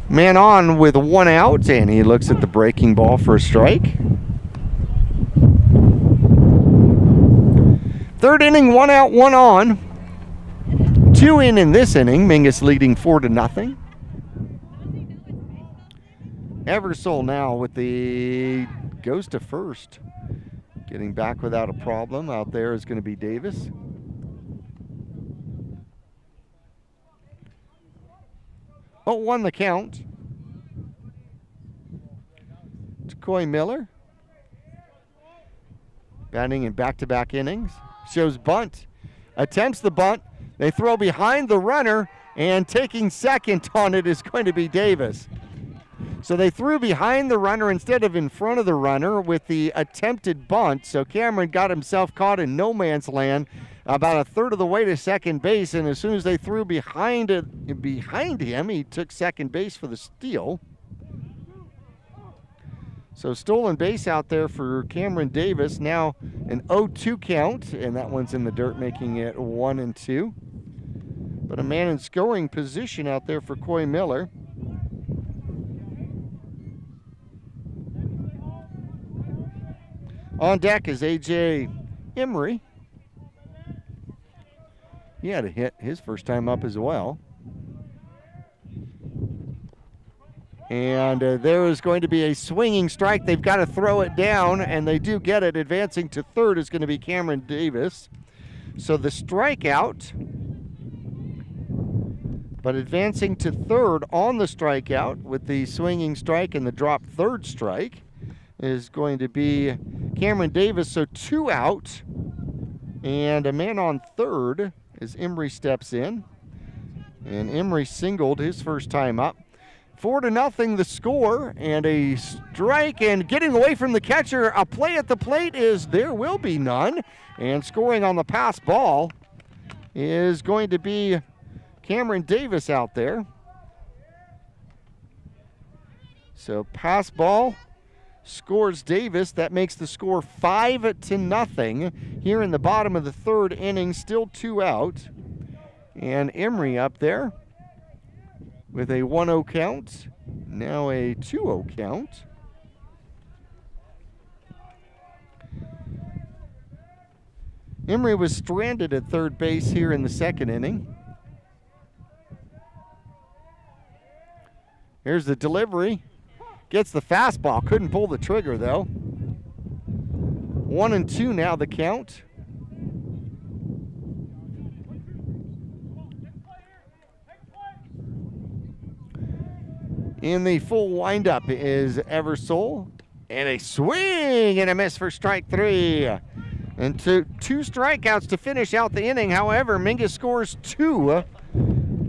Man on with 1 out, and he looks at the breaking ball for a strike. Third inning, 1 out, 1 on. 2 in this inning. Mingus leading 4-0. Eversole now with the goes to first. Getting back without a problem. Out there is going to be Davis. Oh, 1 the count. To Coy Miller. Batting in back-to-back innings. Shows bunt. Attempts the bunt. They throw behind the runner, and taking second on it is going to be Davis. So they threw behind the runner instead of in front of the runner with the attempted bunt. So Cameron got himself caught in no man's land about a third of the way to second base, and as soon as they threw behind him, he took second base for the steal. So stolen base out there for Cameron Davis. Now an 0-2 count, and that one's in the dirt, making it 1-2. But a man in scoring position out there for Coy Miller. On deck is A.J. Emery. He had a hit his first time up as well. And there is going to be a swinging strike. They've got to throw it down, and they do get it. Advancing to third is going to be Cameron Davis. So the strikeout, but advancing to third on the strikeout with the swinging strike and the drop third strike is going to be Cameron Davis. So 2 out, and a man on third as Emery steps in. And Emery singled his first time up. 4-0 the score, and a strike, and getting away from the catcher. A play at the plate is there will be none, and scoring on the pass ball is going to be Cameron Davis out there. So pass ball scores Davis. That makes the score 5-0 here in the bottom of the third inning. Still 2 out, and Emery up there with a 1-0 count, now a 2-0 count. Emery was stranded at third base here in the second inning. Here's the delivery. Gets the fastball, couldn't pull the trigger though. 1-2 now the count. In the full windup is Eversole, and a swing and a miss for strike 3. And two strikeouts to finish out the inning. However, Mingus scores 2.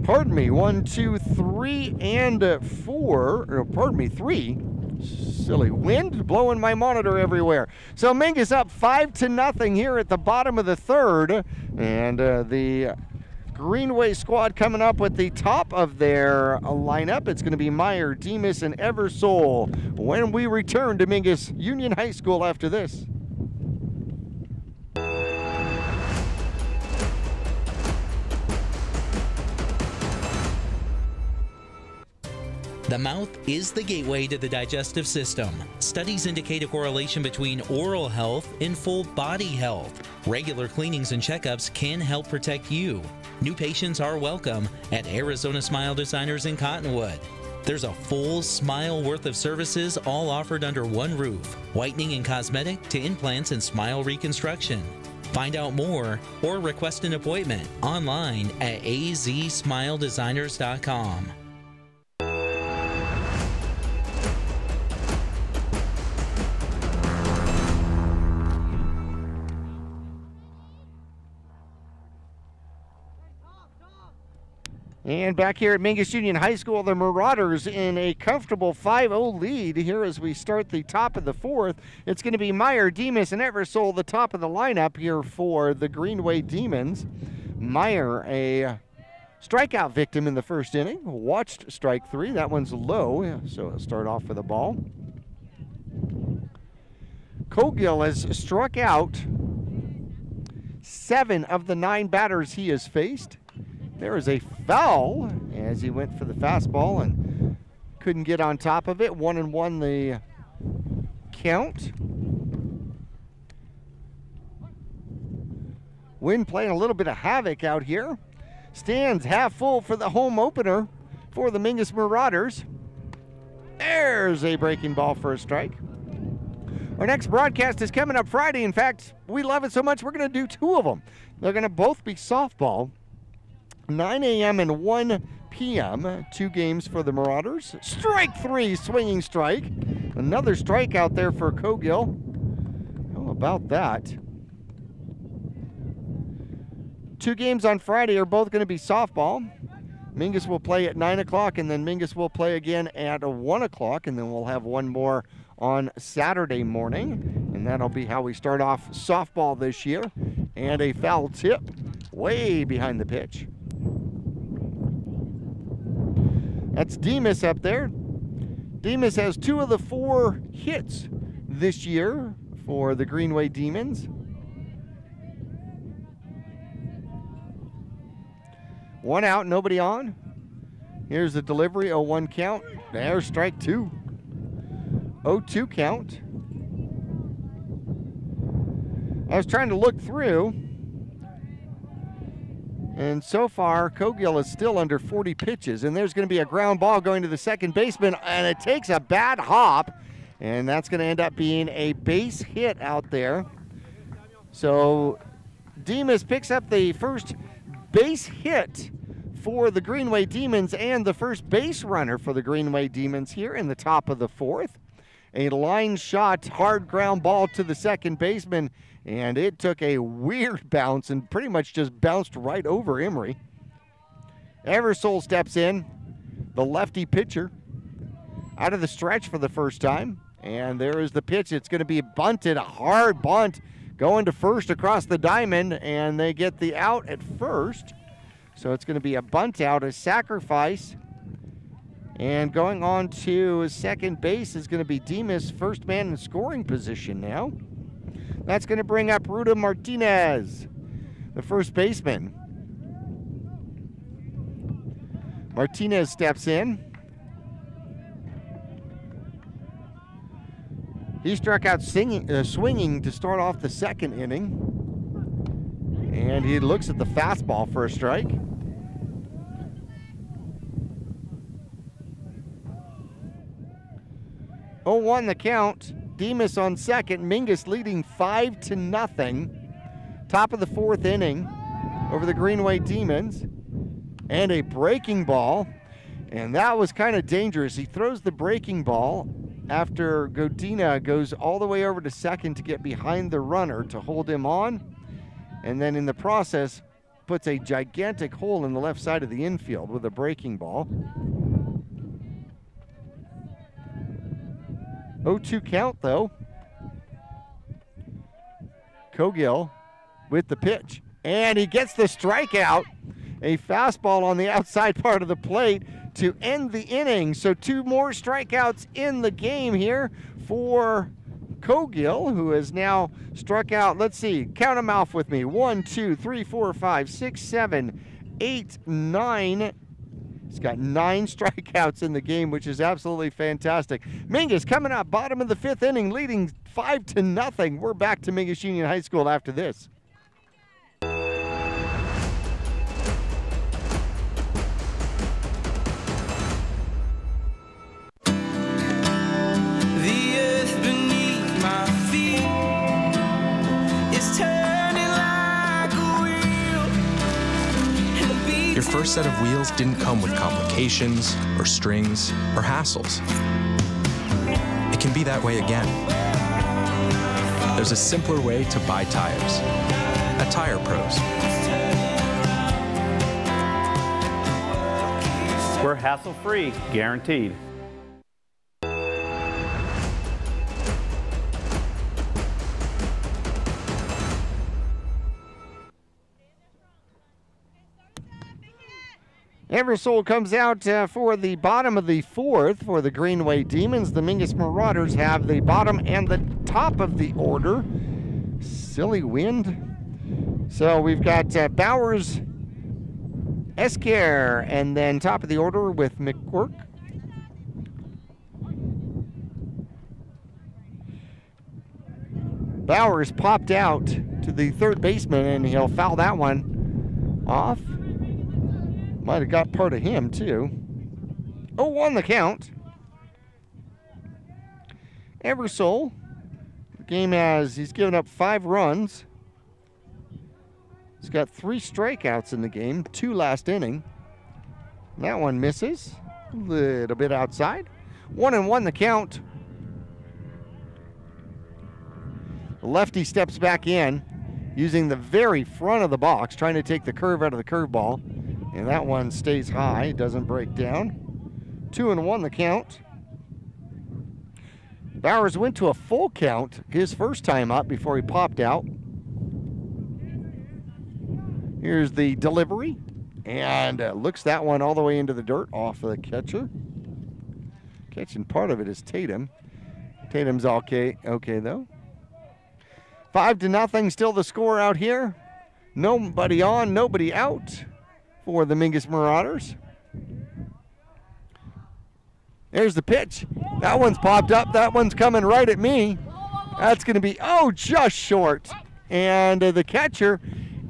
Pardon me, 1, 2, 3, and 4. Or, pardon me, 3. Silly wind blowing my monitor everywhere. So Mingus up 5-0 here at the bottom of the third, and the Greenway squad coming up with the top of their lineup. It's going to be Meyer, Demas, and Eversole when we return to Mingus Union High School after this. The mouth is the gateway to the digestive system. Studies indicate a correlation between oral health and full body health. Regular cleanings and checkups can help protect you. New patients are welcome at Arizona Smile Designers in Cottonwood. There's a full smile worth of services all offered under one roof. Whitening and cosmetic to implants and smile reconstruction. Find out more or request an appointment online at azsmiledesigners.com. And back here at Mingus Union High School, the Marauders in a comfortable 5-0 lead here as we start the top of the fourth. It's going to be Meyer, Demas, and Eversole, the top of the lineup here for the Greenway Demons. Meyer, a strikeout victim in the first inning, watched strike 3. That one's low, so it'll start off with a ball. Cogill has struck out 7 of the 9 batters he has faced. There is a foul as he went for the fastball, and couldn't get on top of it. 1-1 the count. Wind playing a little bit of havoc out here. Stands half full for the home opener for the Mingus Marauders. There's a breaking ball for a strike. Our next broadcast is coming up Friday. In fact, we love it so much we're going to do 2 of them. They're going to both be softball. 9 a.m. and 1 p.m. 2 games for the Marauders. Strike 3, swinging strike. Another strike out there for Cogill. How about that? 2 games on Friday are both going to be softball. Mingus will play at 9 o'clock, and then Mingus will play again at 1 o'clock, and then we'll have one more on Saturday morning. And that'll be how we start off softball this year. And a foul tip way behind the pitch. That's Demas up there. Demas has 2 of the 4 hits this year for the Greenway Demons. 1 out, nobody on. Here's the delivery, 0-1 count. There's strike 2. 0-2 count. I was trying to look through, and so far, Cogill is still under 40 pitches, and there's going to be a ground ball going to the second baseman, and it takes a bad hop, and that's going to end up being a base hit out there. So Demas picks up the first base hit for the Greenway Demons and the first base runner for the Greenway Demons here in the top of the 4th. A line shot, hard ground ball to the second baseman, and it took a weird bounce and pretty much just bounced right over Emery. Eversole steps in, the lefty pitcher, out of the stretch for the first time, and there is the pitch. It's going to be bunted, a hard bunt, going to first across the diamond, and they get the out at first. So it's going to be a bunt out, a sacrifice. And going on to second base is going to be Demas, first man in scoring position now. That's going to bring up Ruda Martinez, the first baseman. Martinez steps in. He struck out swinging to start off the second inning. And he looks at the fastball for a strike. 0-1 the count. Demas on second. Mingus leading 5-0. Top of the 4th inning over the Greenway Demons. And a breaking ball. And that was kind of dangerous. He throws the breaking ball after Godina goes all the way over to second to get behind the runner to hold him on. And then in the process, puts a gigantic hole in the left side of the infield with a breaking ball. 0-2 count, though. Cogill with the pitch. And he gets the strikeout. A fastball on the outside part of the plate to end the inning. So 2 more strikeouts in the game here for Cogill, who has now struck out, let's see, count them off with me. 1, 2, 3, 4, 5, 6, 7, 8, 9. He's got 9 strikeouts in the game, which is absolutely fantastic. Mingus coming up, bottom of the 5th inning, leading 5-0. We're back to Mingus Union High School after this. Your first set of wheels didn't come with complications, or strings, or hassles. It can be that way again. There's a simpler way to buy tires at Tire Pros. We're hassle-free, guaranteed. Eversole comes out for the bottom of the 4th for the Greenway Demons. The Mingus Marauders have the bottom and the top of the order. Silly wind. So we've got Bowers, Esquire, and then top of the order with McQuirk, Bowers popped out to the third baseman, and he'll foul that one off. Might have got part of him, too. 0-1 the count. Eversole, the game he's given up 5 runs. He's got 3 strikeouts in the game, 2 last inning. That one misses, a little bit outside. 1-1 the count. The lefty steps back in, using the very front of the box, trying to take the curve out of the curveball. And that one stays high, doesn't break down. 2-1 the count. Bowers went to a full count his first time up before he popped out. Here's the delivery, and looks that one all the way into the dirt off the catcher. Catching part of it is Tatum. Tatum's okay though. 5-0, still the score out here. Nobody on, nobody out for the Mingus Marauders. There's the pitch. That one's popped up. That one's coming right at me. That's going to be, just short. And the catcher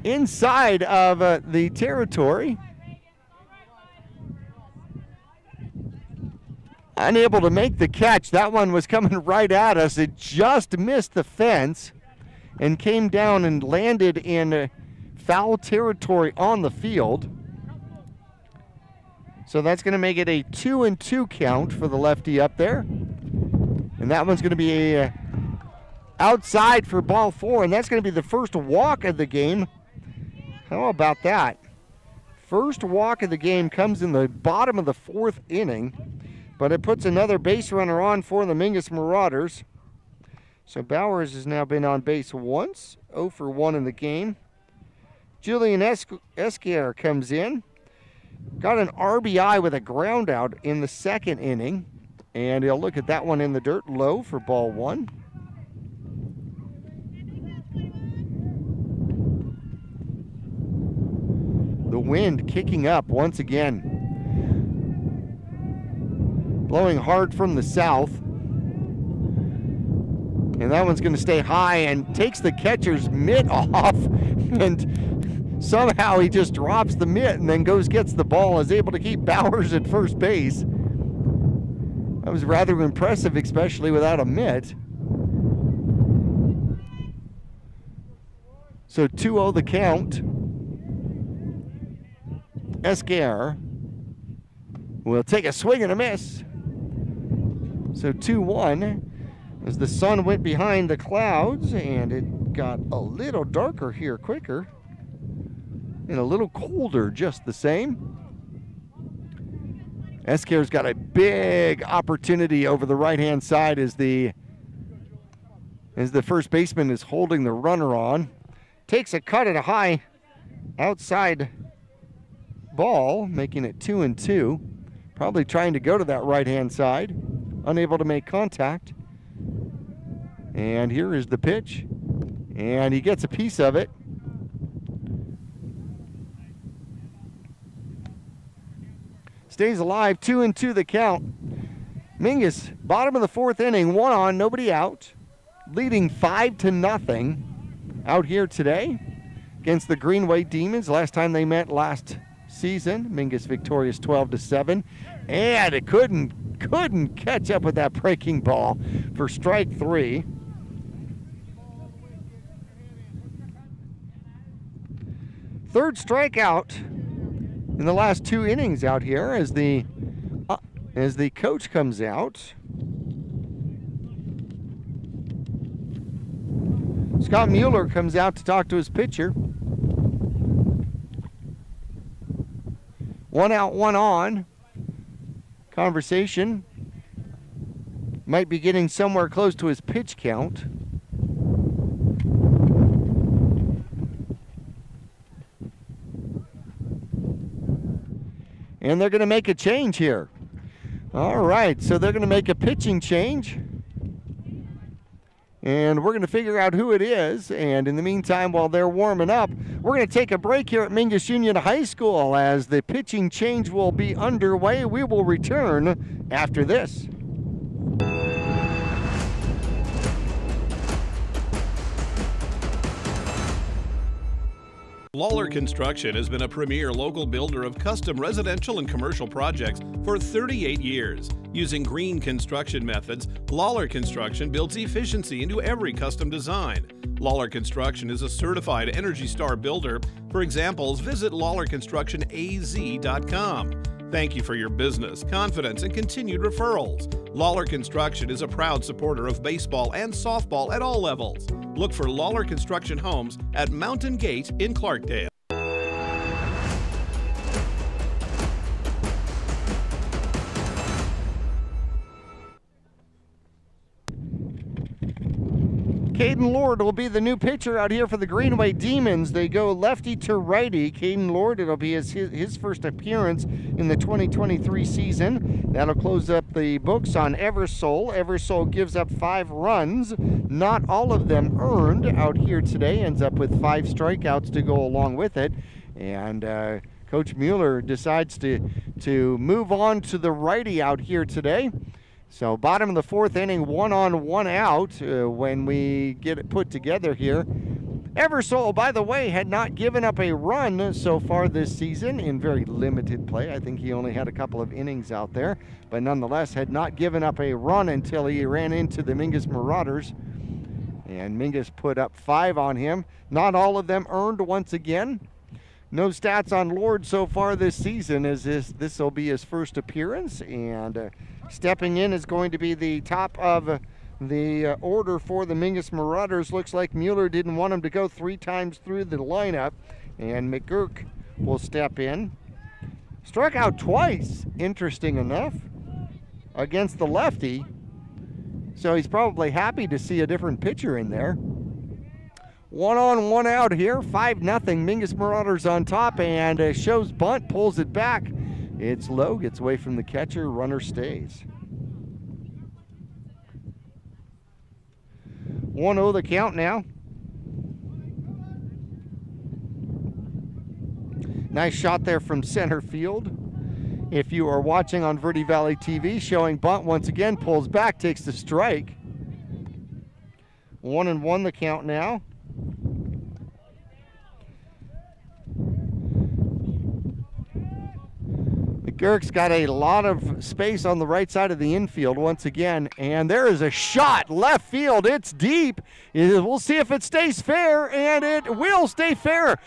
inside of the territory. Unable to make the catch. That one was coming right at us. It just missed the fence and came down and landed in foul territory on the field. So that's going to make it a 2-2 count for the lefty up there. And that one's going to be outside for ball 4, and that's going to be the first walk of the game. How about that? First walk of the game comes in the bottom of the 4th inning, but it puts another base runner on for the Mingus Marauders. So Bowers has now been on base once, 0 for 1 in the game. Julian Esquier comes in. Got an RBI with a ground out in the 2nd inning. And he'll look at that one in the dirt, low for ball 1. The wind kicking up once again. Blowing hard from the south. And that one's going to stay high and takes the catcher's mitt off. And somehow he just drops the mitt and then gets the ball, is able to keep Bowers at first base. That was rather impressive, especially without a mitt. So 2-0 the count. Esquer will take a swing and a miss. So 2-1. As the sun went behind the clouds and it got a little darker here quicker and a little colder just the same. Esquer's got a big opportunity over the right-hand side as the first baseman is holding the runner on. Takes a cut at a high outside ball, making it 2-2. Probably trying to go to that right-hand side. Unable to make contact. And here is the pitch, and he gets a piece of it. Stays alive, 2-2 the count. Mingus, bottom of the 4th inning, 1 on, nobody out. Leading 5-0 out here today against the Greenway Demons. Last time they met last season, Mingus victorious 12-7. And it couldn't catch up with that breaking ball for strike 3. Third strikeout in the last 2 innings out here as the coach comes out. Scott Mueller comes out to talk to his pitcher. 1 out, 1 on. Conversation might be getting somewhere close to his pitch count. And they're going to make a change here. All right, so they're going to make a pitching change. And we're going to figure out who it is. And in the meantime, while they're warming up, we're going to take a break here at Mingus Union High School as the pitching change will be underway. We will return after this. Lawler Construction has been a premier local builder of custom residential and commercial projects for 38 years. Using green construction methods, Lawler Construction builds efficiency into every custom design. Lawler Construction is a certified Energy Star builder. For examples, visit lawlerconstructionaz.com. Thank you for your business, confidence, and continued referrals. Lawler Construction is a proud supporter of baseball and softball at all levels. Look for Lawler Construction Homes at Mountain Gate in Clarkdale. Caden Lord will be the new pitcher out here for the Greenway Demons. They go lefty to righty. Caden Lord, it'll be his first appearance in the 2023 season. That'll close up the books on Eversole. Eversole gives up 5 runs, not all of them earned out here today. Ends up with 5 strikeouts to go along with it. And Coach Mueller decides to move on to the righty out here today. So bottom of the 4th inning, 1 on, 1 out when we get it put together here. Eversole, by the way, had not given up a run so far this season in very limited play. I think he only had a couple of innings out there, but nonetheless had not given up a run until he ran into the Mingus Marauders. And Mingus put up 5 on him. Not all of them earned once again. No stats on Lord so far this season, as this will be his first appearance. And stepping in is going to be the top of the order for the Mingus Marauders. Looks like Mueller didn't want him to go 3 times through the lineup. And McGurk will step in. Struck out twice, interesting enough, against the lefty. So he's probably happy to see a different pitcher in there. 1 on, 1 out here, 5-0. Mingus Marauders on top, and shows bunt, pulls it back. It's low, gets away from the catcher, runner stays. 1-0 the count now. Nice shot there from center field. If you are watching on Verde Valley TV, showing bunt once again, pulls back, takes the strike. 1-1 the count now. McGurk's got a lot of space on the right side of the infield once again, and there is a shot left field. It's deep. We'll see if it stays fair, and it will stay fair.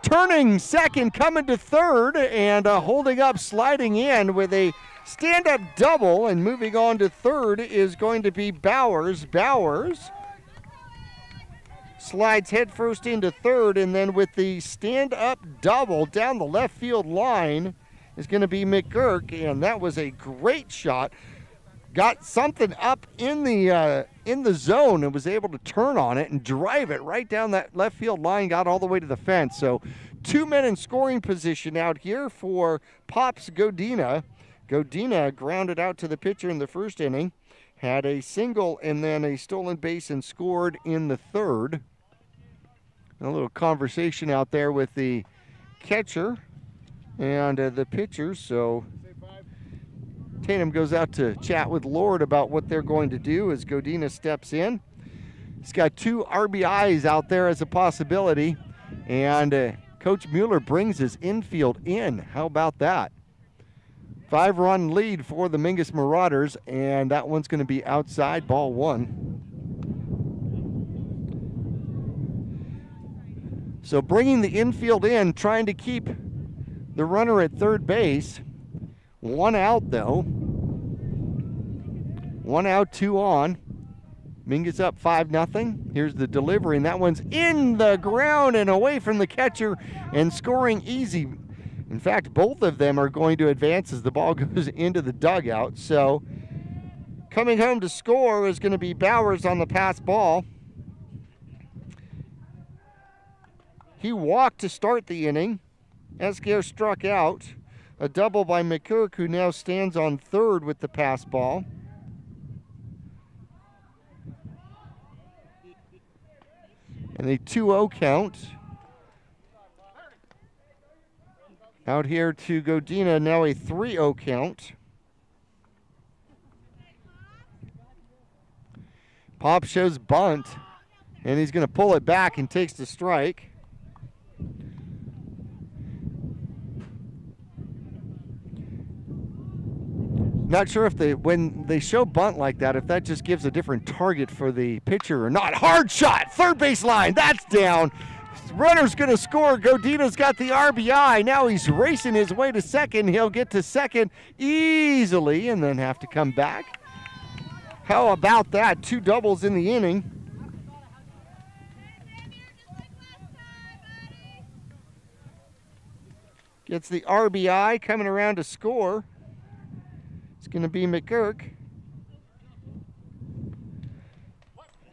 Turning second, coming to third, and holding up, sliding in with a stand-up double, and moving on to third is going to be Bowers. Bowers slides headfirst into third, and then with the stand-up double down the left field line is going to be McGurk, and that was a great shot. Got something up in the zone and was able to turn on it and drive it right down that left field line, got all the way to the fence. So 2 men in scoring position out here for Pops Godina. Godina grounded out to the pitcher in the first inning, had a single and then a stolen base and scored in the third. A little conversation out there with the catcher and the pitchers. So Tatum goes out to chat with Lord about what they're going to do as Godina steps in. He's got 2 RBIs out there as a possibility, and Coach Mueller brings his infield in. How about that? 5-run lead for the Mingus Marauders, and that one's going to be outside, ball 1. So bringing the infield in, trying to keep the runner at third base. 1 out though. 1 out, 2 on. Mingus up 5-0. Here's the delivery, and that one's in the ground and away from the catcher and scoring easy. In fact, both of them are going to advance as the ball goes into the dugout. So coming home to score is going to be Bowers on the pass ball. He walked to start the inning. Esquire struck out. A double by McGurk, who now stands on third with the pass ball. And a 2-0 count. Out here to Godina, now a 3-0 count. Pop shows bunt, and he's going to pull it back and takes the strike. Not sure if when they show bunt like that, if that just gives a different target for the pitcher or not. Hard shot, third base line, that's down. Runner's gonna score. Godina's got the RBI. Now he's racing his way to second. He'll get to second easily and then have to come back. How about that? 2 doubles in the inning. Gets the RBI, coming around to score. It's going to be McGurk.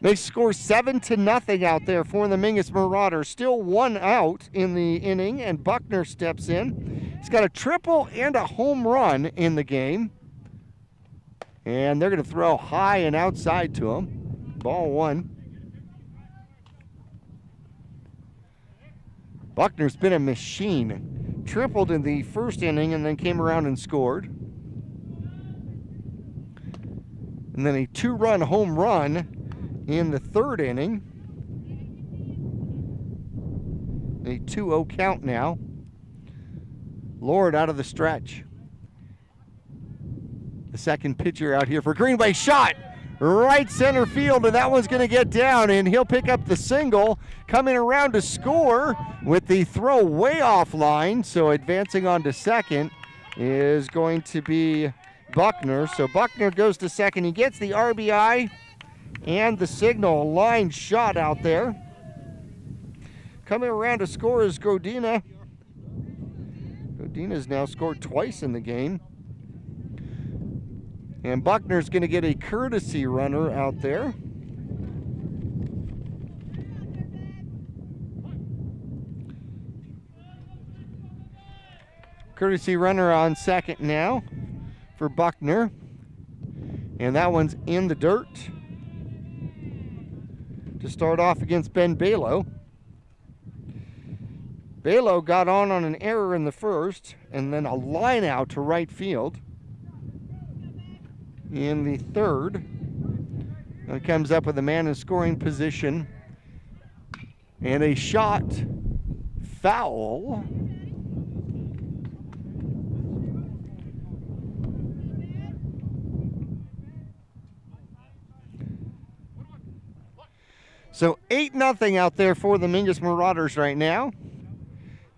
They score 7-0 out there for the Mingus Marauders. Still 1 out in the inning, and Buckner steps in. He's got a triple and a home run in the game. And they're going to throw high and outside to him. Ball 1. Buckner's been a machine. Tripled in the first inning and then came around and scored. And then a 2-run home run in the third inning. A 2-0 count now. Lord out of the stretch. The second pitcher out here for Greenway. Shot right center field, and that one's going to get down, and he'll pick up the single. Coming around to score with the throw way offline. So advancing on to second is going to be Buckner. So Buckner goes to second. He gets the RBI and the signal. Line shot out there. Coming around to score is Godina. Godina's now scored twice in the game. And Buckner's going to get a courtesy runner out there. Courtesy runner on second now for Buckner. And that one's in the dirt to start off against Ben Balo. Balo got on an error in the first, and then a line out to right field in the third. And comes up with a man in scoring position. And a shot foul. So 8-0 out there for the Mingus Marauders right now.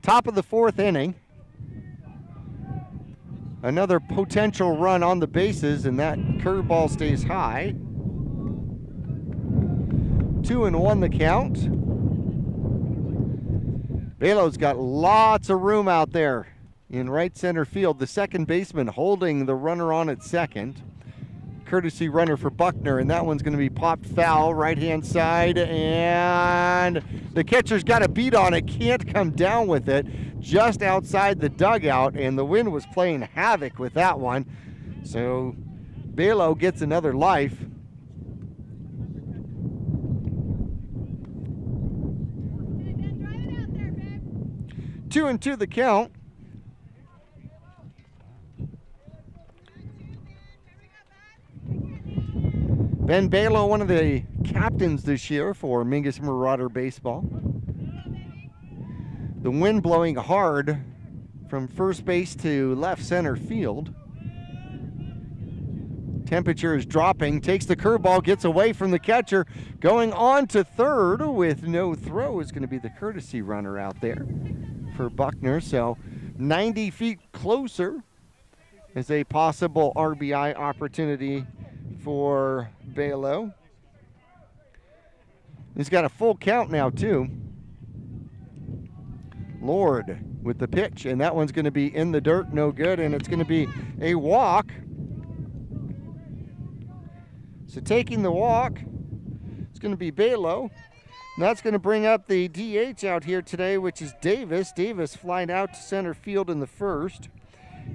Top of the fourth inning. Another potential run on the bases, and that curveball stays high. 2-1 the count. Balo's got lots of room out there in right center field. The second baseman holding the runner on at second. Courtesy runner for Buckner, and that one's going to be popped foul, right-hand side, and the catcher's got a beat on it, can't come down with it, just outside the dugout, and the wind was playing havoc with that one. So Balo gets another life. Two and two the count. Ben Balo, one of the captains this year for Mingus Marauder Baseball. The wind blowing hard from first base to left center field. Temperature is dropping, takes the curveball, gets away from the catcher. Going on to third with no throw is going to be the courtesy runner out there for Buckner. So 90 feet closer is a possible RBI opportunity for Balo. He's got a full count now too. Lord with the pitch, and that one's going to be in the dirt, no good, and it's going to be a walk. So taking the walk, it's going to be Balo. And that's going to bring up the DH out here today, which is Davis. Davis flying out to center field in the first.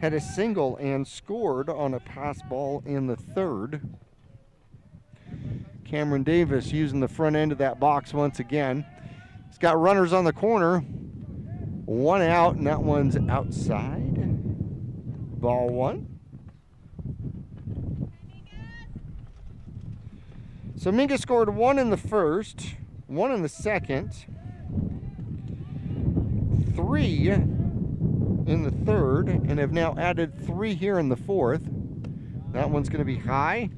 Had a single and scored on a pass ball in the third. Cameron Davis using the front end of that box once again. He's got runners on the corner. One out, and that one's outside. Ball one. So Mingus scored 1 in the first, 1 in the second, 3 in the third, and have now added 3 here in the fourth. That one's going to be high.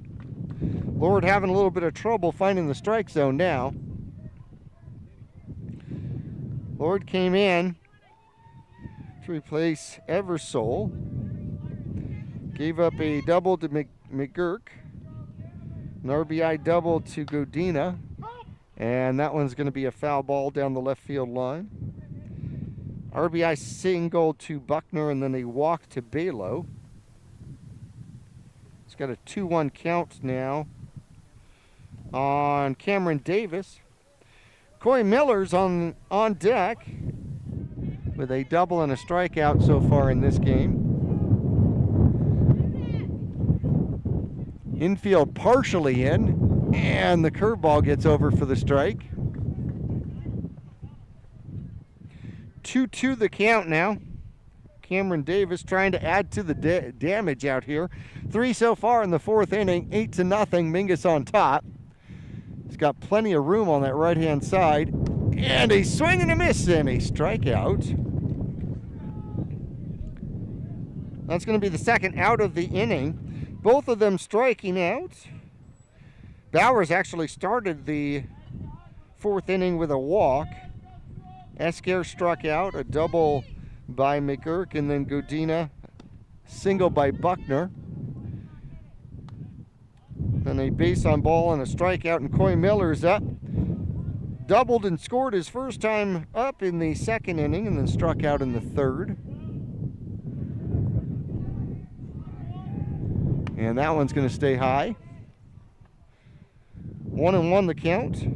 Lord having a little bit of trouble finding the strike zone now. Lord came in to replace Eversole. Gave up a double to McGurk. An RBI double to Godina. And that one's going to be a foul ball down the left field line. RBI single to Buckner and then a walk to Balo. It's got a 2-1 count now on Cameron Davis. Coy Miller's on deck with a double and a strikeout so far in this game. Infield partially in, and the curveball gets over for the strike. 2-2 the count now. Cameron Davis trying to add to the damage out here. 3 so far in the 4th inning, 8-0. Mingus on top. He's got plenty of room on that right-hand side. And a swing and a miss and a strikeout. That's going to be the second out of the inning. Both of them striking out. Bowers actually started the 4th inning with a walk. Esker struck out, a double by McGurk, and then Godina, single by Buckner. Then a base on ball and a strikeout, and Coy Miller's up. Doubled and scored his first time up in the 2nd inning, and then struck out in the 3rd. And that one's going to stay high. 1-1 the count.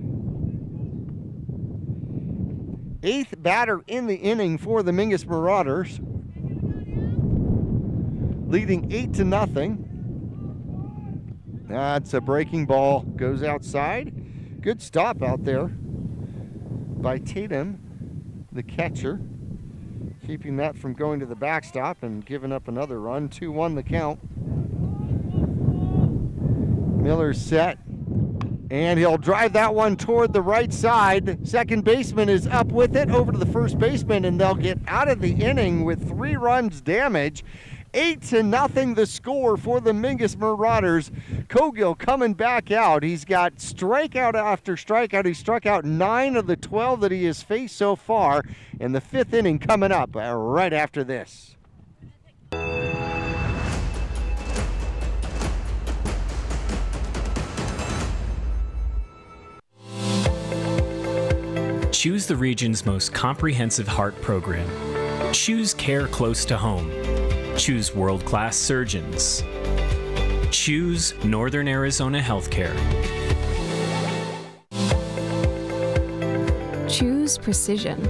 8th batter in the inning for the Mingus Marauders. Leading 8-0. That's a breaking ball. Goes outside. Good stop out there by Tatum, the catcher. Keeping that from going to the backstop and giving up another run. 2-1 the count. Miller's set. And he'll drive that one toward the right side. Second baseman is up with it over to the first baseman, and they'll get out of the inning with 3 runs damage. 8-0 the score for the Mingus Marauders. Cogill coming back out. He's got strikeout after strikeout. He struck out 9 of the 12 that he has faced so far. And the 5th inning coming up right after this. Choose the region's most comprehensive heart program. Choose care close to home. Choose world-class surgeons. Choose Northern Arizona Healthcare. Choose precision.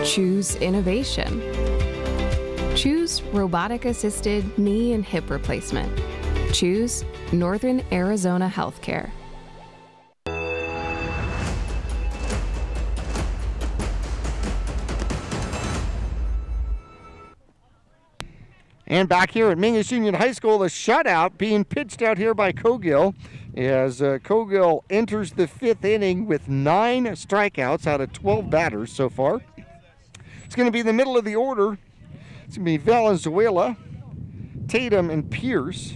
Choose innovation. Choose robotic-assisted knee and hip replacement. Choose Northern Arizona Healthcare. And back here at Mingus Union High School, a shutout being pitched out here by Cogill as Cogill enters the 5th inning with 9 strikeouts out of 12 batters so far. It's going to be the middle of the order. It's going to be Valenzuela, Tatum, and Pierce.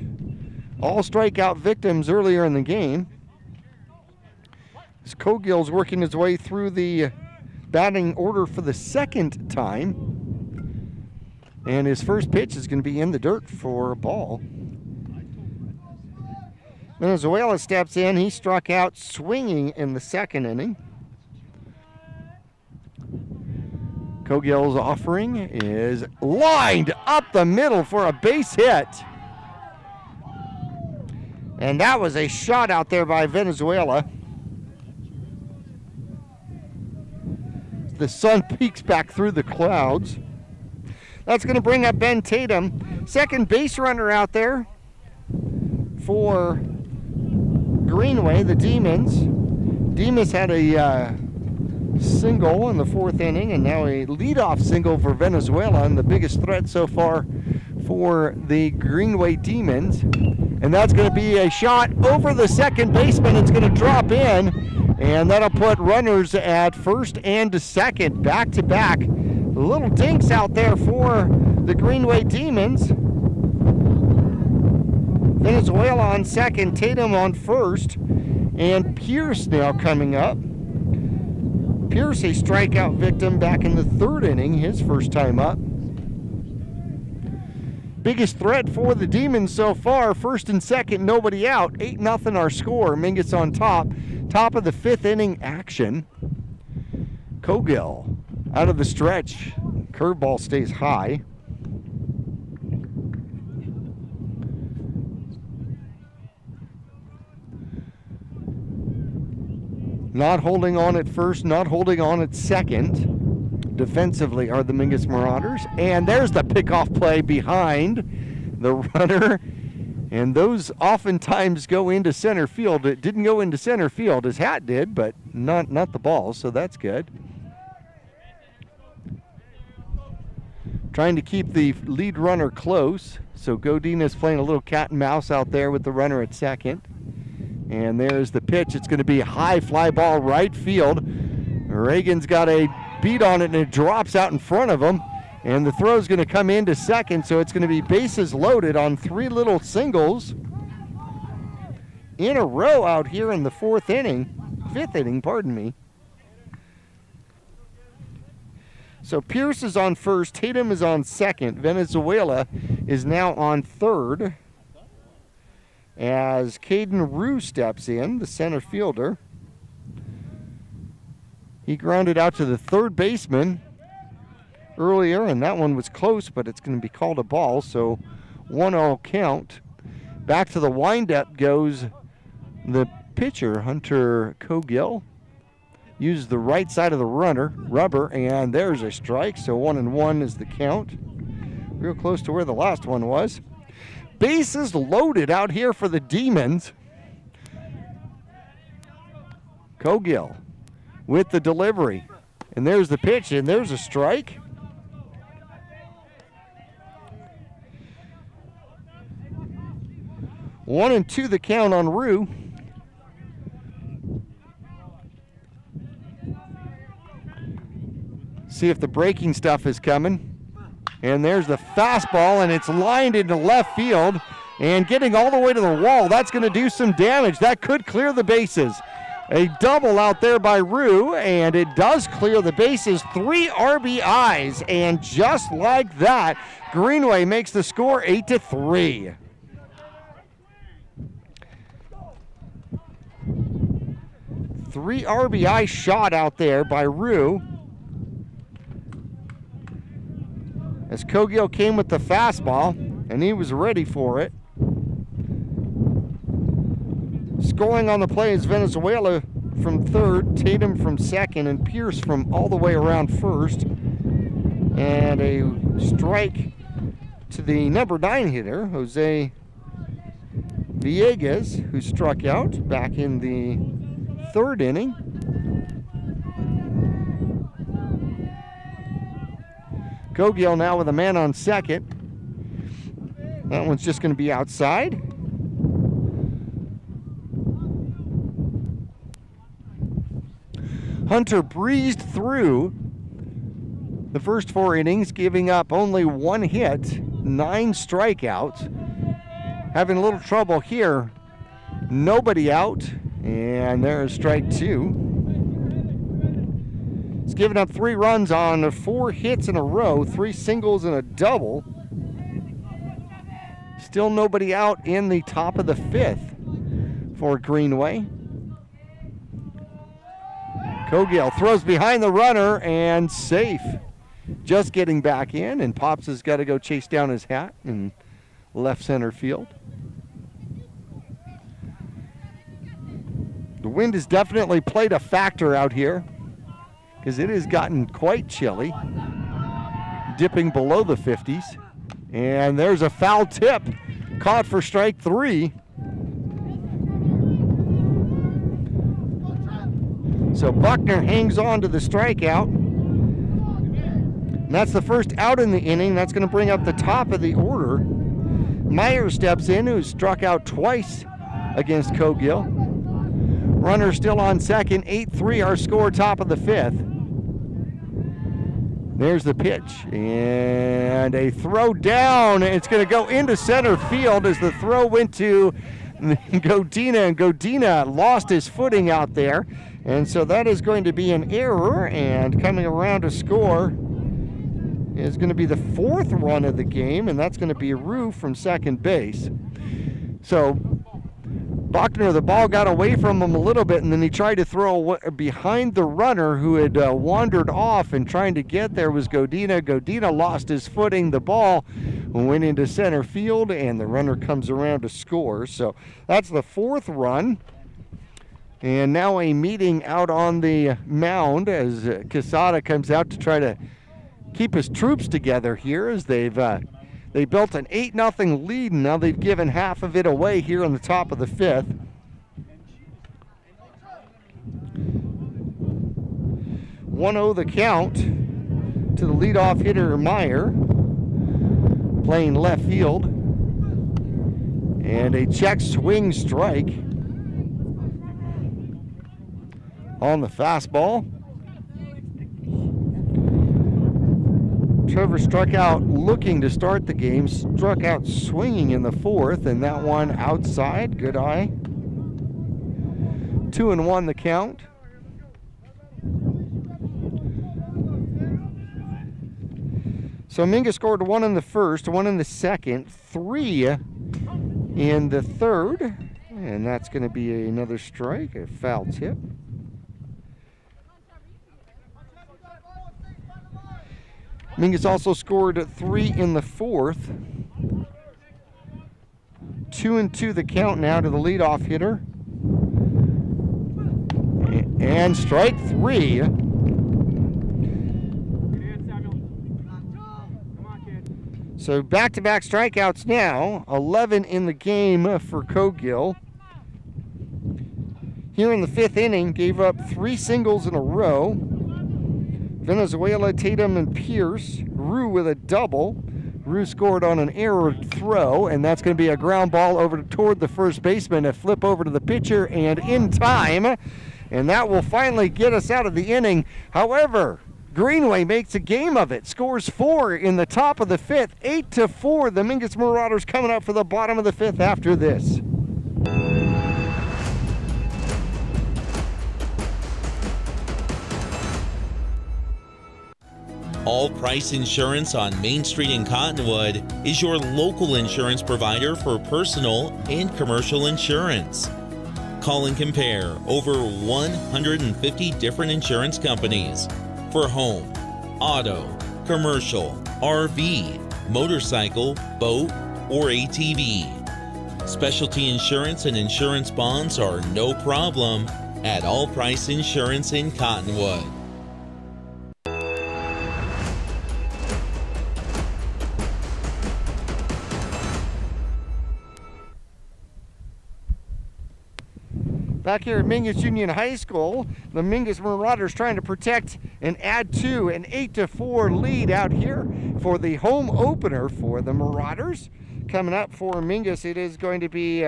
All strikeout victims earlier in the game. As Cogill's working his way through the batting order for the 2nd time. And his first pitch is going to be in the dirt for a ball. Venezuela steps in. He struck out swinging in the 2nd inning. Cogill's offering is lined up the middle for a base hit. And that was a shot out there by Venezuela. The sun peeks back through the clouds. That's going to bring up Ben Tatum. Second base runner out there for Greenway, the Demons. Demas had a single in the 4th inning, and now a leadoff single for Venezuela, and the biggest threat so far for the Greenway Demons. And that's going to be a shot over the second baseman. It's going to drop in, and that'll put runners at first and to second, back-to-back. Little dinks out there for the Greenway Demons. Venezuela on second, Tatum on first, and Pierce now coming up. Pierce, a strikeout victim back in the third inning, his first time up. Biggest threat for the Demons so far, first and second, nobody out. 8-0 our score. Mingus on top. Top of the fifth inning action. Cogill out of the stretch. Curveball stays high. Not holding on at first, not holding on at second. Defensively are the Mingus Marauders. And there's the pickoff play behind the runner. And those oftentimes go into center field. It didn't go into center field. His hat did, but not the ball, so that's good. Trying to keep the lead runner close. So Godinez playing a little cat and mouse out there with the runner at second. And there's the pitch. It's going to be a high fly ball right field. Reagan's got a beat on it and it drops out in front of him. And the throw is going to come into second, so it's going to be bases loaded on 3 little singles in a row out here in the fifth inning, pardon me. So Pierce is on first, Tatum is on second, Venezuela is now on third. As Caden Rue steps in, the center fielder. He grounded out to the third baseman earlier, and that one was close, but it's going to be called a ball, so 1-0 count. Back to the windup goes the pitcher, Hunter Cogill. Used the right side of the rubber, and there's a strike, so 1-1 is the count. Real close to where the last one was. Bases loaded out here for the Demons. Cogill with the delivery. And there's the pitch, and there's a strike. One and two the count on Rue. See if the breaking stuff is coming. And there's the fastball, and it's lined into left field. And getting all the way to the wall, that's going to do some damage. That could clear the bases. A double out there by Rue, and it does clear the bases. 3 RBIs, and just like that, Greenway makes the score 8-3. Three RBI shot out there by Rue. As Cogill came with the fastball, and he was ready for it. Scoring on the play is Venezuela from third, Tatum from second, and Pierce from all the way around first. And a strike to the number 9 hitter, Jose Villegas, who struck out back in the third inning. Cogill now with a man on second. That one's just going to be outside. Hunter breezed through the first 4 innings, giving up only 1 hit, 9 strikeouts. Having a little trouble here. Nobody out, and there's strike 2. He's given up 3 runs on 4 hits in a row, 3 singles and a double. Still nobody out in the top of the 5th for Greenway. Cogill throws behind the runner and safe. Just getting back in, and Pops has got to go chase down his hat in left center field. The wind has definitely played a factor out here because it has gotten quite chilly, dipping below the 50s. And there's a foul tip caught for strike 3. So Buckner hangs on to the strikeout. And that's the first out in the inning. That's going to bring up the top of the order. Meyer steps in, who struck out twice against Cogill. Runner still on second, 8-3 our score, top of the 5th. There's the pitch, and a throw down. It's going to go into center field as the throw went to Godina, and Godina lost his footing out there. And so that is going to be an error, and coming around to score is going to be the 4th run of the game, and that's going to be Rue from second base. So Bachner, the ball got away from him a little bit, and then he tried to throw behind the runner who had wandered off, and trying to get there was Godina. Godina lost his footing. The ball went into center field, and the runner comes around to score. So that's the 4th run. And now a meeting out on the mound as Quesada comes out to try to keep his troops together here, as they built an 8-0 lead, and now they've given half of it away here on the top of the 5th. (1-0) the count to the leadoff hitter Meyer, playing left field, and a check swing strike on the fastball. Trevor struck out looking to start the game, struck out swinging in the 4th, and that one outside. Good eye. 2-1 the count. So Mingus scored 1 in the 1st, 1 in the 2nd, 3 in the 3rd, and that's going to be another strike, a foul tip. Mingus also scored 3 in the 4th. 2-2 the count now to the leadoff hitter. And strike 3. So back-to-back strikeouts now. 11 in the game for Cogill. Here in the 5th inning, gave up 3 singles in a row. Venezuela, Tatum, and Pierce. Rue with a double. Rue scored on an error throw, and that's going to be a ground ball over toward the first baseman, a flip over to the pitcher, and in time. And that will finally get us out of the inning. However, Greenway makes a game of it, scores 4 in the top of the 5th, 8-4. The Mingus Marauders coming up for the bottom of the 5th after this. All Price Insurance on Main Street in Cottonwood is your local insurance provider for personal and commercial insurance. Call and compare over 150 different insurance companies for home, auto, commercial, RV, motorcycle, boat, or ATV. Specialty insurance and insurance bonds are no problem at All Price Insurance in Cottonwood. Back here at Mingus Union High School, the Mingus Marauders trying to protect and add to an 8-4 lead out here for the home opener for the Marauders. Coming up for Mingus, it is going to be,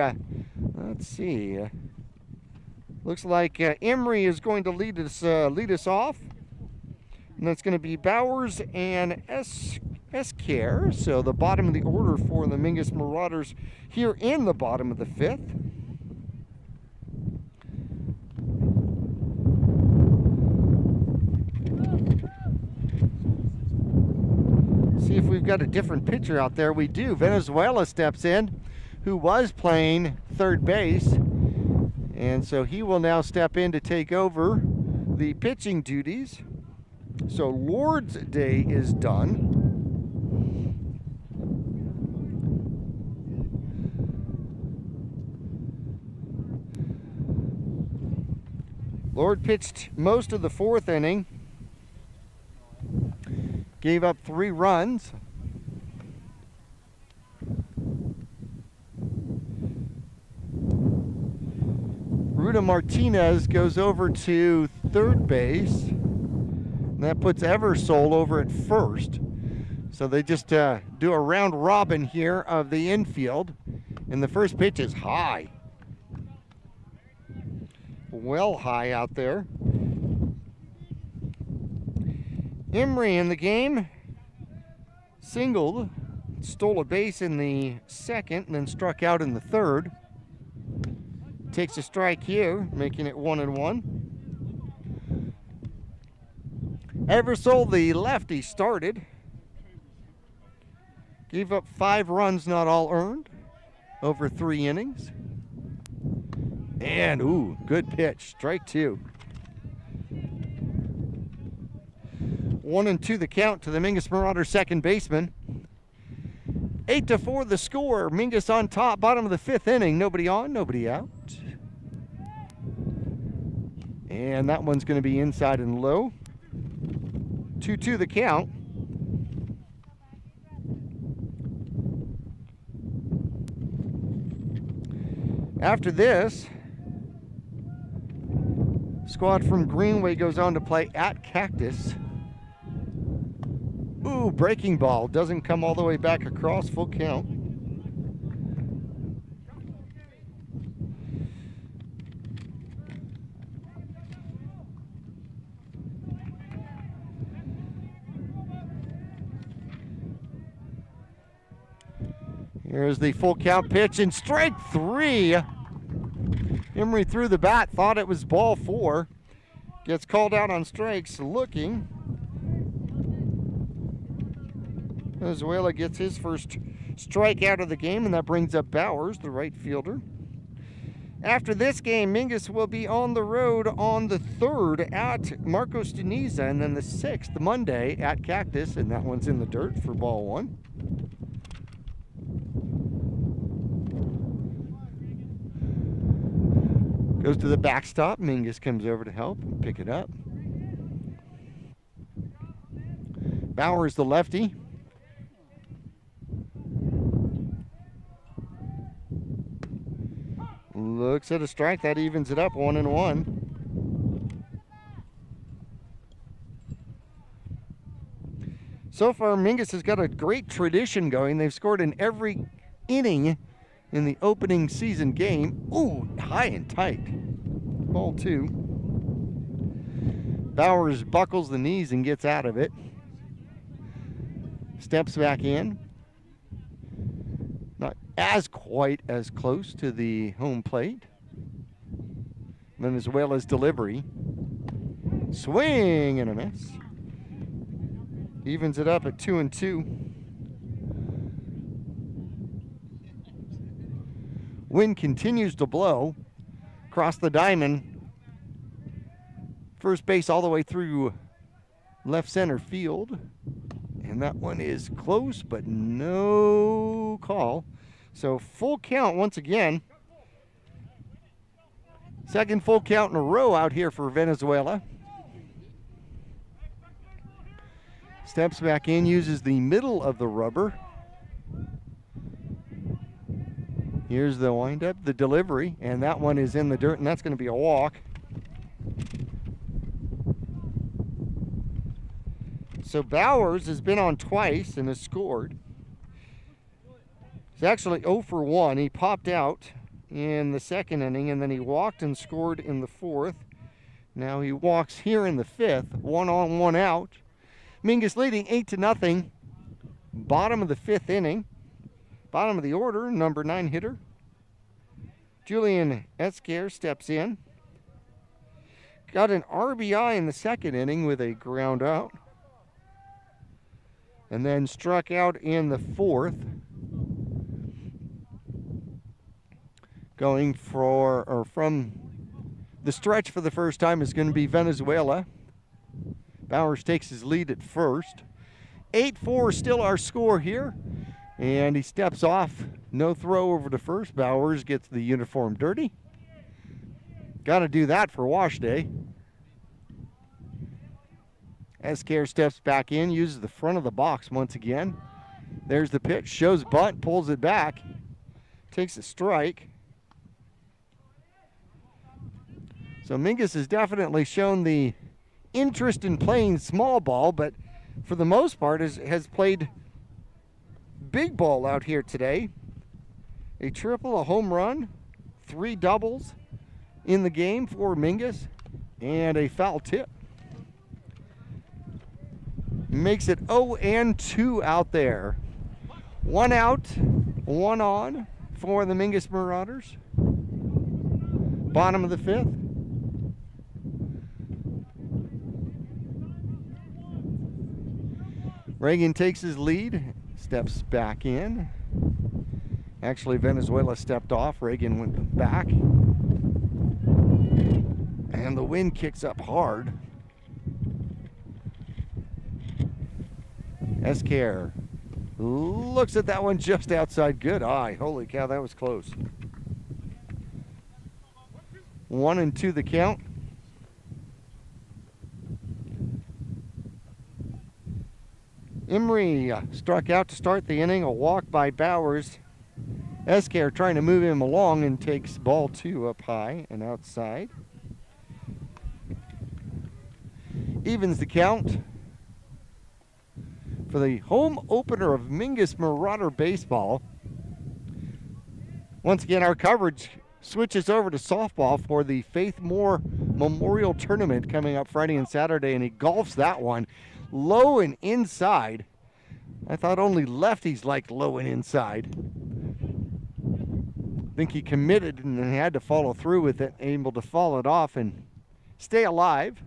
let's see, looks like Emery is going to lead us off. And that's going to be Bowers and Escare. So the bottom of the order for the Mingus Marauders here in the bottom of the 5th. See if we've got a different pitcher out there. We do. Venezuela steps in, who was playing third base, and so he will now step in to take over the pitching duties. So Lord's Day is done. Lord pitched most of the 4th inning. Gave up 3 runs. Ruda Martinez goes over to third base. And that puts Eversole over at first. So they just do a round robin here of the infield. And the first pitch is high. Well high out there. Emery in the game. Singled, stole a base in the second, and then struck out in the third. Takes a strike here, making it 1-1. Eversole, the lefty, started. Gave up 5 runs, not all earned, over 3 innings. And, ooh, good pitch, strike 2. 1-2 the count to the Mingus Marauders second baseman. 8-4 the score. Mingus on top, bottom of the 5th inning. Nobody on, nobody out. And that one's going to be inside and low. 2-2 the count. After this, squad from Greenway goes on to play at Cactus. Ooh, breaking ball. Doesn't come all the way back across. Full count. Here's the full count pitch and strike 3. Emery threw the bat, thought it was ball 4. Gets called out on strikes, looking. Venezuela gets his first strikeout of the game, and that brings up Bowers, the right fielder. After this game, Mingus will be on the road on the 3rd at Marcos Deniza, and then the 6th, Monday, at Cactus, and that one's in the dirt for ball 1. Goes to the backstop. Mingus comes over to help and pick it up. Bowers, the lefty. Looks at a strike. That evens it up, 1-1. So far, Mingus has got a great tradition going. They've scored in every inning in the opening season game. Ooh, high and tight. Ball 2. Bowers buckles the knees and gets out of it. Steps back in. Not as quite as close to the home plate. Venezuela's delivery. Swing and a miss. Evens it up at 2-2. Wind continues to blow across the diamond. First base all the way through left center field. And that one is close, but no call. So full count once again. Second full count in a row out here for Venezuela. Steps back in, uses the middle of the rubber. Here's the windup, the delivery, and that one is in the dirt, and that's going to be a walk. So Bowers has been on twice and has scored. He's actually 0 for 1. He popped out in the second inning, and then he walked and scored in the 4th. Now he walks here in the 5th, 1 on, 1 out. Mingus leading 8-0. Bottom of the 5th inning. Bottom of the order, number 9 hitter. Julian Esquer steps in. Got an RBI in the second inning with a ground out. And then struck out in the 4th. Going for, or from the stretch for the first time is going to be Venezuela. Bowers takes his lead at first. 8-4 still our score here. And he steps off. No throw over to first. Bowers gets the uniform dirty. Got to do that for wash day. Esquer steps back in, uses the front of the box once again. There's the pitch, shows bunt, pulls it back. Takes a strike. So Mingus has definitely shown the interest in playing small ball, but for the most part has played big ball out here today. A triple, a home run, 3 doubles in the game for Mingus, and a foul tip. Makes it 0-2 out there. 1 out, 1 on for the Mingus Marauders. Bottom of the 5th. Reagan takes his lead, steps back in. Actually, Venezuela stepped off. Reagan went back. And the wind kicks up hard. Esquire looks at that one just outside. Good eye. Holy cow, that was close. 1-2 the count. Emery struck out to start the inning. A walk by Bowers. Esquire trying to move him along and takes ball 2 up high and outside. Evens the count for the home opener of Mingus Marauder Baseball. Once again, our coverage switches over to softball for the Faith Moore Memorial Tournament coming up Friday and Saturday, and he golfs that one low and inside. I thought only lefties liked low and inside. I think he committed and then had to follow through with it, able to follow it off and stay alive.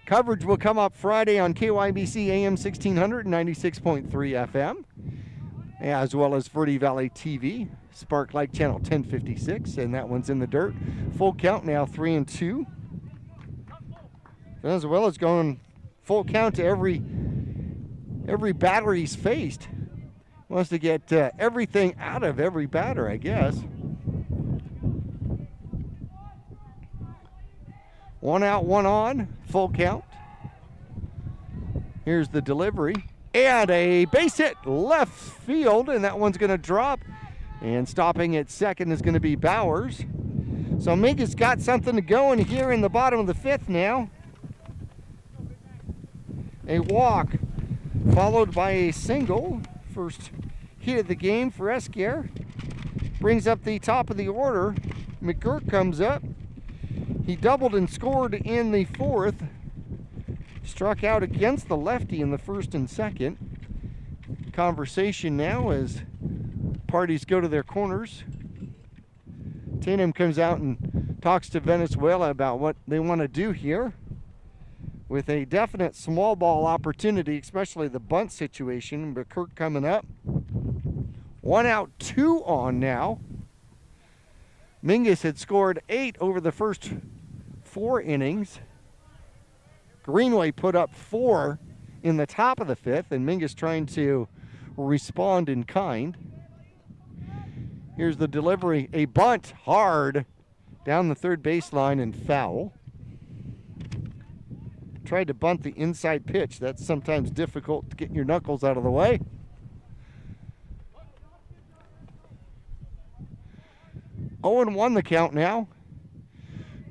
Coverage will come up Friday on KYBC AM 1600 and 96.3 FM, as well as Verde Valley TV, Sparklight Channel 1056, and that one's in the dirt. Full count now, 3-2. As well as going full count to every batter he's faced. Wants to get everything out of every batter, I guess. 1 out, 1 on, full count. Here's the delivery. And a base hit left field, and that one's going to drop. And stopping at second is going to be Bowers. So Mingus got something going here in the bottom of the 5th now. A walk followed by a single. First hit of the game for Esquire. Brings up the top of the order. McGurk comes up. He doubled and scored in the 4th. Struck out against the lefty in the 1st and 2nd. Conversation now as parties go to their corners. Tatum comes out and talks to Venezuela about what they want to do here with a definite small ball opportunity, especially the bunt situation. McGurk coming up. 1 out, 2 on now. Mingus had scored 8 over the first 4 innings. Greenway put up 4 in the top of the 5th, and Mingus trying to respond in kind. Here's the delivery, a bunt hard down the 3rd baseline and foul. Tried to bunt the inside pitch. That's sometimes difficult to get your knuckles out of the way. Oh, and 1 the count now.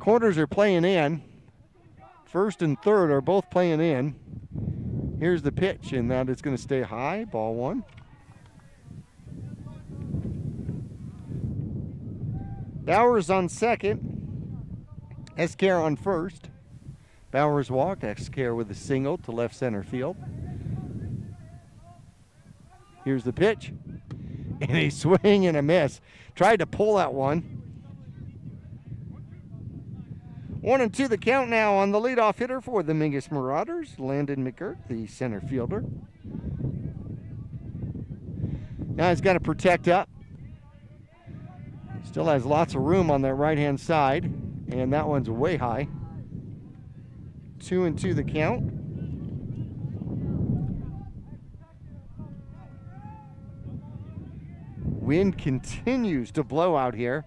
Corners are playing in. 1st and 3rd are both playing in. Here's the pitch, and that is going to stay high. Ball 1. Bowers on second. Esquire on first. Bowers walked. Esquire with a single to left center field. Here's the pitch. And a swing and a miss. Tried to pull that one. 1-2 the count now on the leadoff hitter for the Mingus Marauders, Landon McGurk, the center fielder. Now he's got to protect up. Still has lots of room on that right-hand side, and that one's way high. 2-2 the count. Wind continues to blow out here.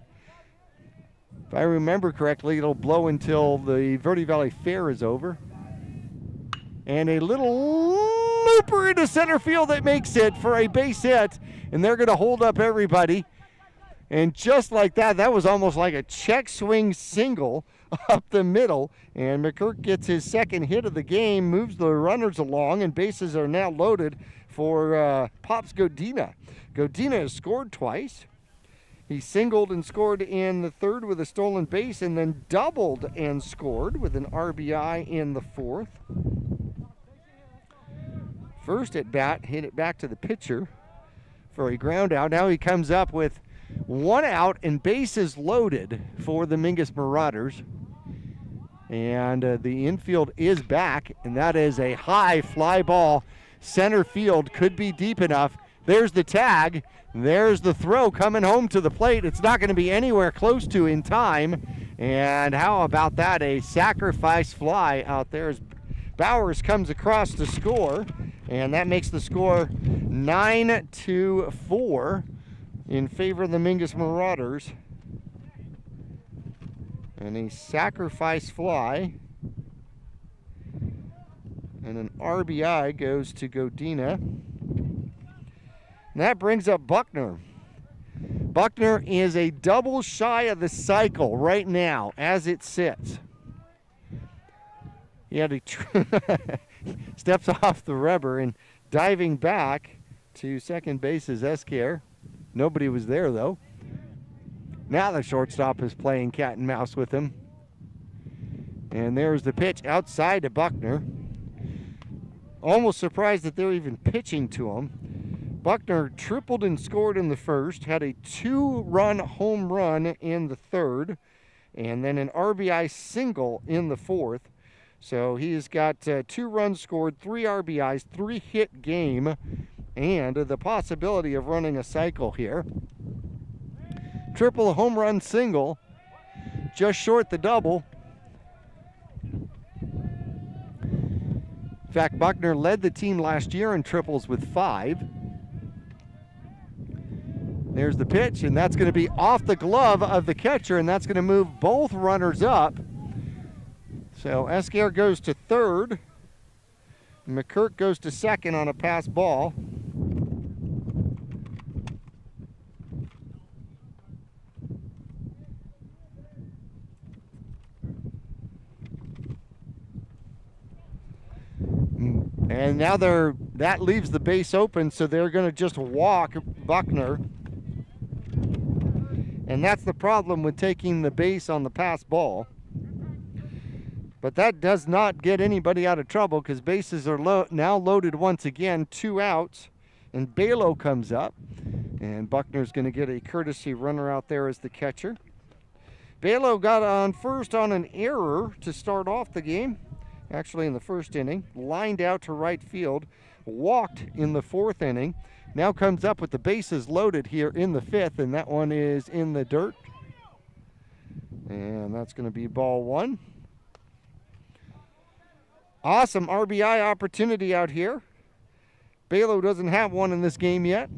If I remember correctly, it'll blow until the Verde Valley Fair is over. And a little looper into center field that makes it for a base hit. And they're going to hold up everybody. And just like that, that was almost like a check swing single up the middle. And McGurk gets his 2nd hit of the game, moves the runners along, and bases are now loaded for Pops Godina. Godina has scored twice. He singled and scored in the 3rd with a stolen base, and then doubled and scored with an RBI in the 4th. First at bat, hit it back to the pitcher for a ground out. Now he comes up with 1 out and bases loaded for the Mingus Marauders. And the infield is back, and that is a high fly ball. Center field could be deep enough. There's the tag. There's the throw coming home to the plate. It's not going to be anywhere close to in time. And how about that? A sacrifice fly out there as Bowers comes across to score. And that makes the score 9-4 in favor of the Mingus Marauders. And a sacrifice fly. And an RBI goes to Godina. And that brings up Buckner. Buckner is a double shy of the cycle right now as it sits. He had steps off the rubber and diving back to second base is Esquer. Nobody was there though. Now the shortstop is playing cat and mouse with him. And there's the pitch outside to Buckner. Almost surprised that they're even pitching to him. Buckner tripled and scored in the first, had a 2-run home run in the third, and then an RBI single in the fourth. So he's got 2 runs scored, 3 RBIs, 3-hit game, and the possibility of running a cycle here. Triple, home run, single, just short the double. In fact, Buckner led the team last year in triples with 5. There's the pitch, and that's going to be off the glove of the catcher, and that's going to move both runners up. So Esquer goes to third. McCurk goes to second on a pass ball. And now that leaves the base open, so they're going to just walk Buckner. And that's the problem with taking the base on the pass ball. But that does not get anybody out of trouble because bases are now loaded once again, 2 outs. And Balo comes up. And Buckner's going to get a courtesy runner out there as the catcher. Balo got on first on an error to start off the game. Actually in the first inning, lined out to right field, walked in the 4th inning, now comes up with the bases loaded here in the 5th, and that one is in the dirt. And that's going to be ball 1. Awesome RBI opportunity out here. Balo doesn't have one in this game yet.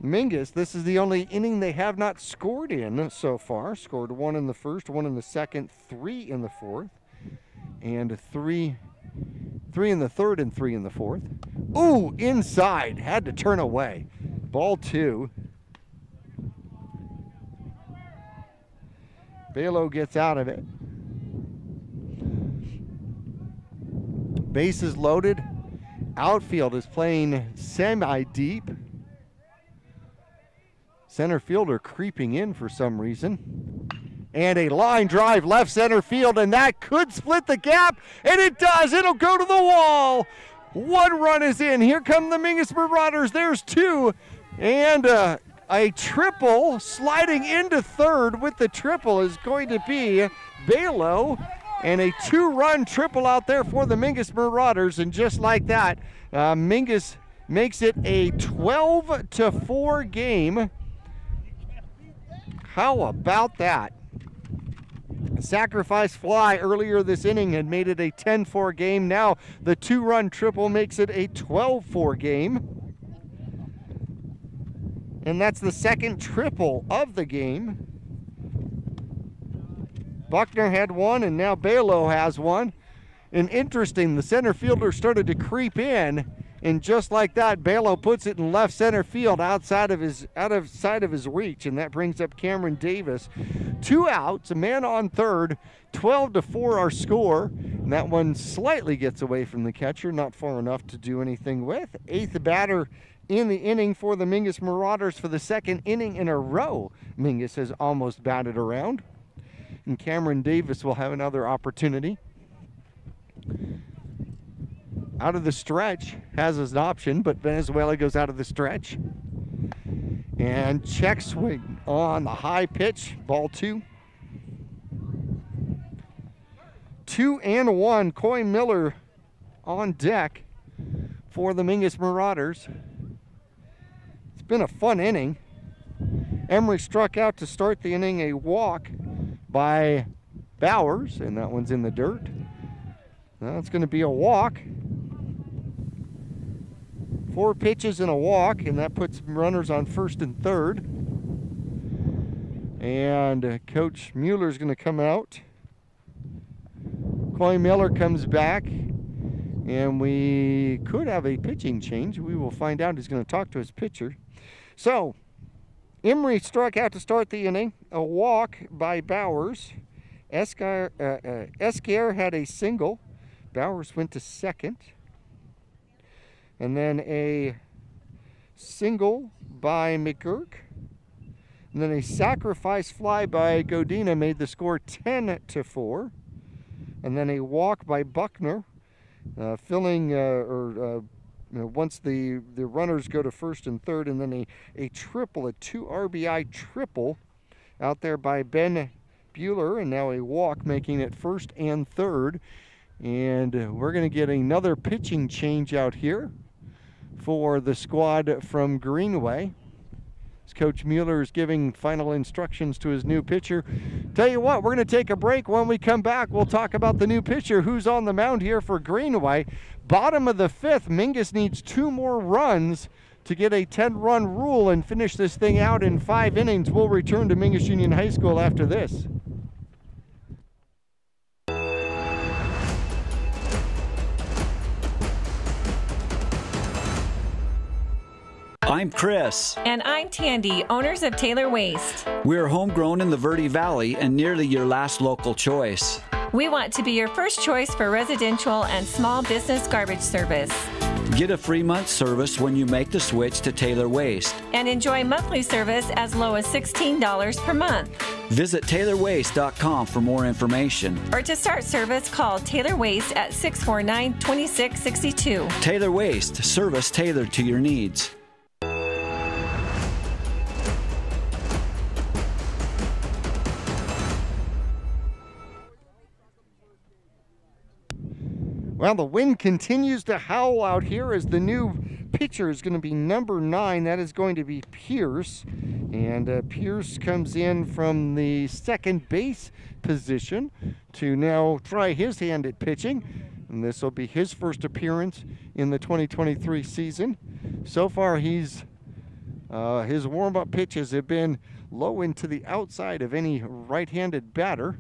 Mingus, this is the only inning they have not scored in so far. Scored 1 in the first, 1 in the second, 3 in the 4th. And 3 in the 3rd and 3 in the 4th. Ooh, inside, had to turn away. Ball 2. Balo gets out of it. Bases loaded. Outfield is playing semi-deep. Center fielder creeping in for some reason. And a line drive left center field, and that could split the gap, and it does. It'll go to the wall. 1 run is in. Here come the Mingus Marauders. There's 2, and a triple sliding into third with the triple is going to be Balo, and a 2-run triple out there for the Mingus Marauders, and just like that, Mingus makes it a 12-4 game. How about that? Sacrifice fly earlier this inning had made it a 10-4 game. Now the 2-run triple makes it a 12-4 game. And that's the second triple of the game. Buckner had 1, and now Balo has 1. And interesting, the center fielder started to creep in, and just like that, Balo puts it in left center field outside of his reach, and that brings up Cameron Davis. 2 outs, a man on third, 12-4 our score, and that one slightly gets away from the catcher, not far enough to do anything with. 8th batter in the inning for the Mingus Marauders for the 2nd inning in a row. Mingus has almost batted around, and Cameron Davis will have another opportunity. out of the stretch, has as an option, but Venezuela goes out of the stretch. And check swing on the high pitch, ball 2. 2-1, Coy Miller on deck for the Mingus Marauders. It's been a fun inning. Emery struck out to start the inning, a walk by Bowers, and that one's in the dirt. Now it's going to be a walk. 4 pitches and a walk, and that puts runners on first and third. And Coach Mueller's going to come out. Coy Miller comes back, and we could have a pitching change. We will find out. He's going to talk to his pitcher. So, Emery struck out to start the inning. A walk by Bowers. Esquire had a single. Bowers went to second. And then a single by McGurk. And then a sacrifice fly by Godina made the score 10-4. And then a walk by Buckner, once the runners go to first and third, and then a triple, a 2 RBI triple out there by Ben Bueller, and now a walk making it first and third. And we're going to get another pitching change out here for the squad from Greenway. As Coach Mueller is giving final instructions to his new pitcher. Tell you what, we're going to take a break. When we come back, we'll talk about the new pitcher who's on the mound here for Greenway. Bottom of the 5th, Mingus needs 2 more runs to get a 10-run rule and finish this thing out in 5 innings. We'll return to Mingus Union High School after this. I'm Chris. And I'm Tandy, owners of Taylor Waste. We're homegrown in the Verde Valley and nearly your last local choice. We want to be your first choice for residential and small business garbage service. Get a free month service when you make the switch to Taylor Waste. And enjoy monthly service as low as $16 per month. Visit TaylorWaste.com for more information. Or to start service, call Taylor Waste at 649-2662. Taylor Waste, service tailored to your needs. Well, the wind continues to howl out here as the new pitcher is going to be number 9. That is going to be Pierce. And Pierce comes in from the second base position to now try his hand at pitching. And this will be his first appearance in the 2023 season. So far, his warm-up pitches have been low into the outside of any right-handed batter.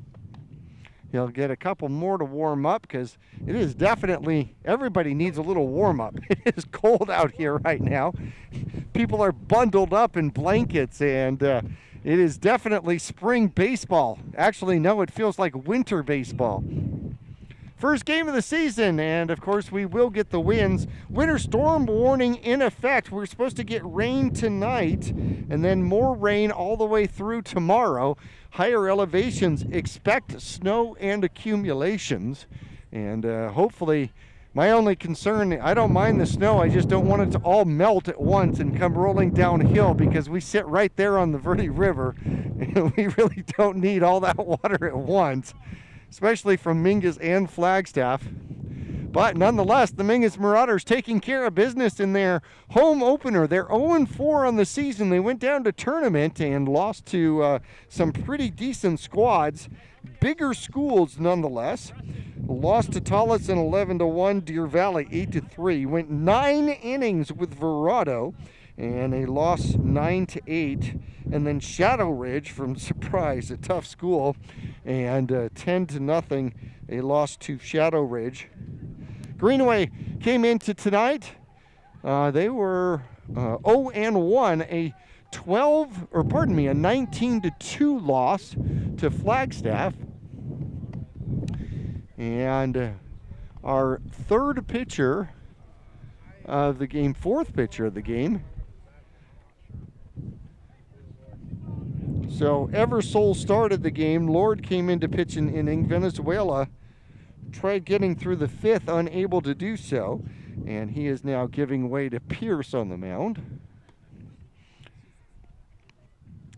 He'll get a couple more to warm up because it is definitely, everybody needs a little warm up. It is cold out here right now. People are bundled up in blankets, and it is definitely spring baseball. Actually, no, it feels like winter baseball. First game of the season, and of course we will get the winds. Winter storm warning in effect. We're supposed to get rain tonight and then more rain all the way through tomorrow. Higher elevations expect snow and accumulations, and hopefully, my only concern, I don't mind the snow, I just don't want it to all melt at once and come rolling downhill, because we sit right there on the Verde River and we really don't need all that water at once, especially from Mingus and Flagstaff. But nonetheless, the Mingus Marauders taking care of business in their home opener. They're 0-4 on the season. They went down to tournament and lost to some pretty decent squads. Bigger schools nonetheless. Lost to Tolleson 11-1, Deer Valley 8-3. Went 9 innings with Verado, and they lost 9-8. And then Shadow Ridge from Surprise, a tough school, and 10-0. They lost to Shadow Ridge. Greenway came into tonight. They were 0-1, a 19-2 loss to Flagstaff. And our third pitcher of the game, fourth pitcher of the game. So Eversole started the game. Lord came in to pitch an inning. Venezuela tried getting through the 5th, unable to do so, and he is now giving way to Pierce on the mound.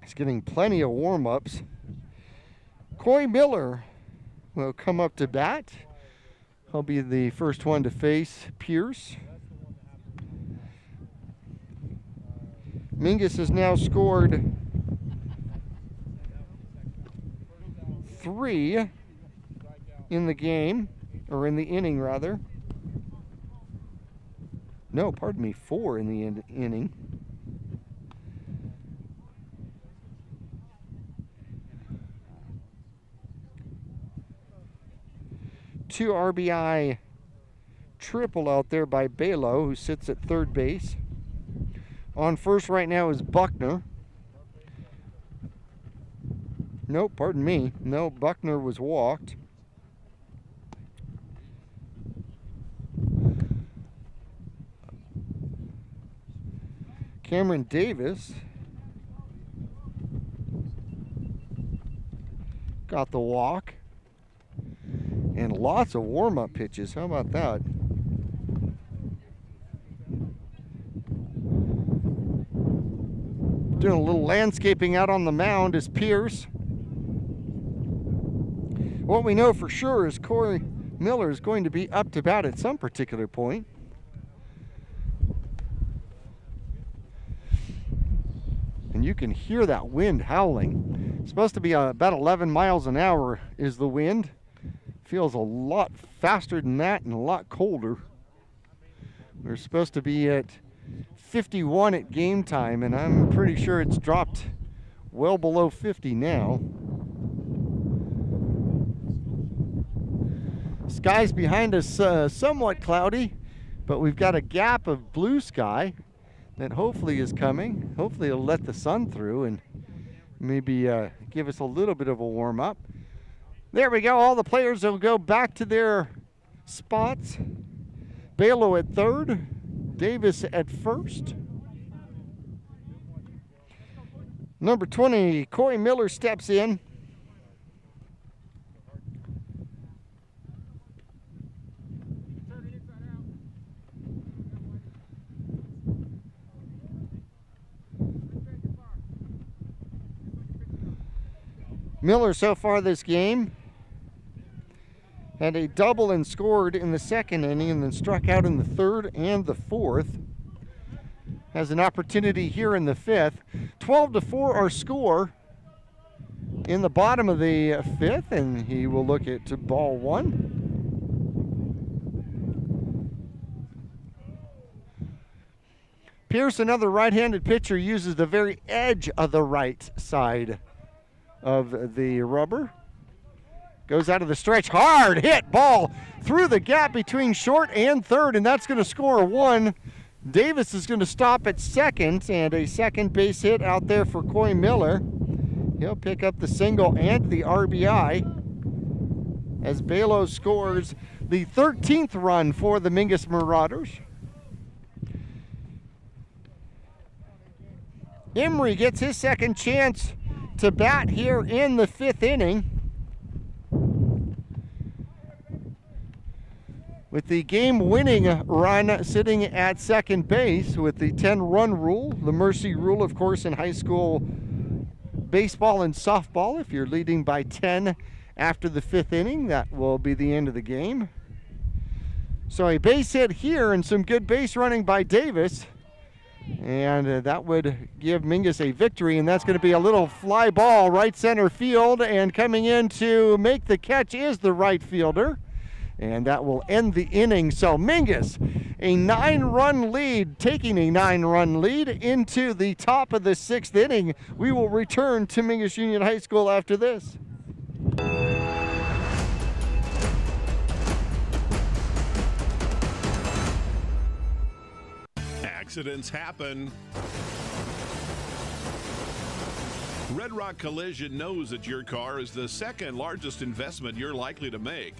He's getting plenty of warm-ups. Coy Miller will come up to bat. He'll be the first one to face Pierce. Mingus has now scored 3 in the game, or in the inning rather. No, pardon me, 4 in the inning. Two RBI triple out there by Balo, who sits at third base. On first right now is Buckner. Nope, pardon me. No, Buckner was walked. Cameron Davis got the walk. And lots of warm-up pitches. How about that? Doing a little landscaping out on the mound is Pierce. What we know for sure is Coy Miller is going to be up to bat at some particular point. And you can hear that wind howling. It's supposed to be about 11 miles an hour is the wind. Feels a lot faster than that and a lot colder. We're supposed to be at 51 at game time, and I'm pretty sure it's dropped well below 50 now. Skies behind us somewhat cloudy, but we've got a gap of blue sky that hopefully is coming. Hopefully it'll let the sun through and maybe give us a little bit of a warm-up. There we go. All the players will go back to their spots. Balo at third. Davis at first. Number 20, Coy Miller steps in. Miller so far this game had a double and scored in the second inning and then struck out in the third and the fourth. Has an opportunity here in the 5th. 12-4 our score in the bottom of the 5th, and he will look at ball 1. Pierce, another right-handed pitcher, uses the very edge of the right side of the rubber. Goes out of the stretch, hard hit ball through the gap between short and third, and that's going to score 1. Davis is going to stop at second, and a second base hit out there for Coy Miller. He'll pick up the single and the RBI as Balo scores the 13th run for the Mingus Marauders. Emery gets his second chance to bat here in the 5th inning. With the game-winning run sitting at second base with the 10-run rule, the mercy rule, of course, in high school baseball and softball. If you're leading by 10 after the 5th inning, that will be the end of the game. So a base hit here and some good base running by Davis. And that would give Mingus a victory, and that's going to be a little fly ball right center field, and coming in to make the catch is the right fielder, and that will end the inning. So Mingus, a 9-run lead, taking a 9-run lead into the top of the 6th inning. We will return to Mingus Union High School after this. Accidents happen. Red Rock Collision knows that your car is the second largest investment you're likely to make.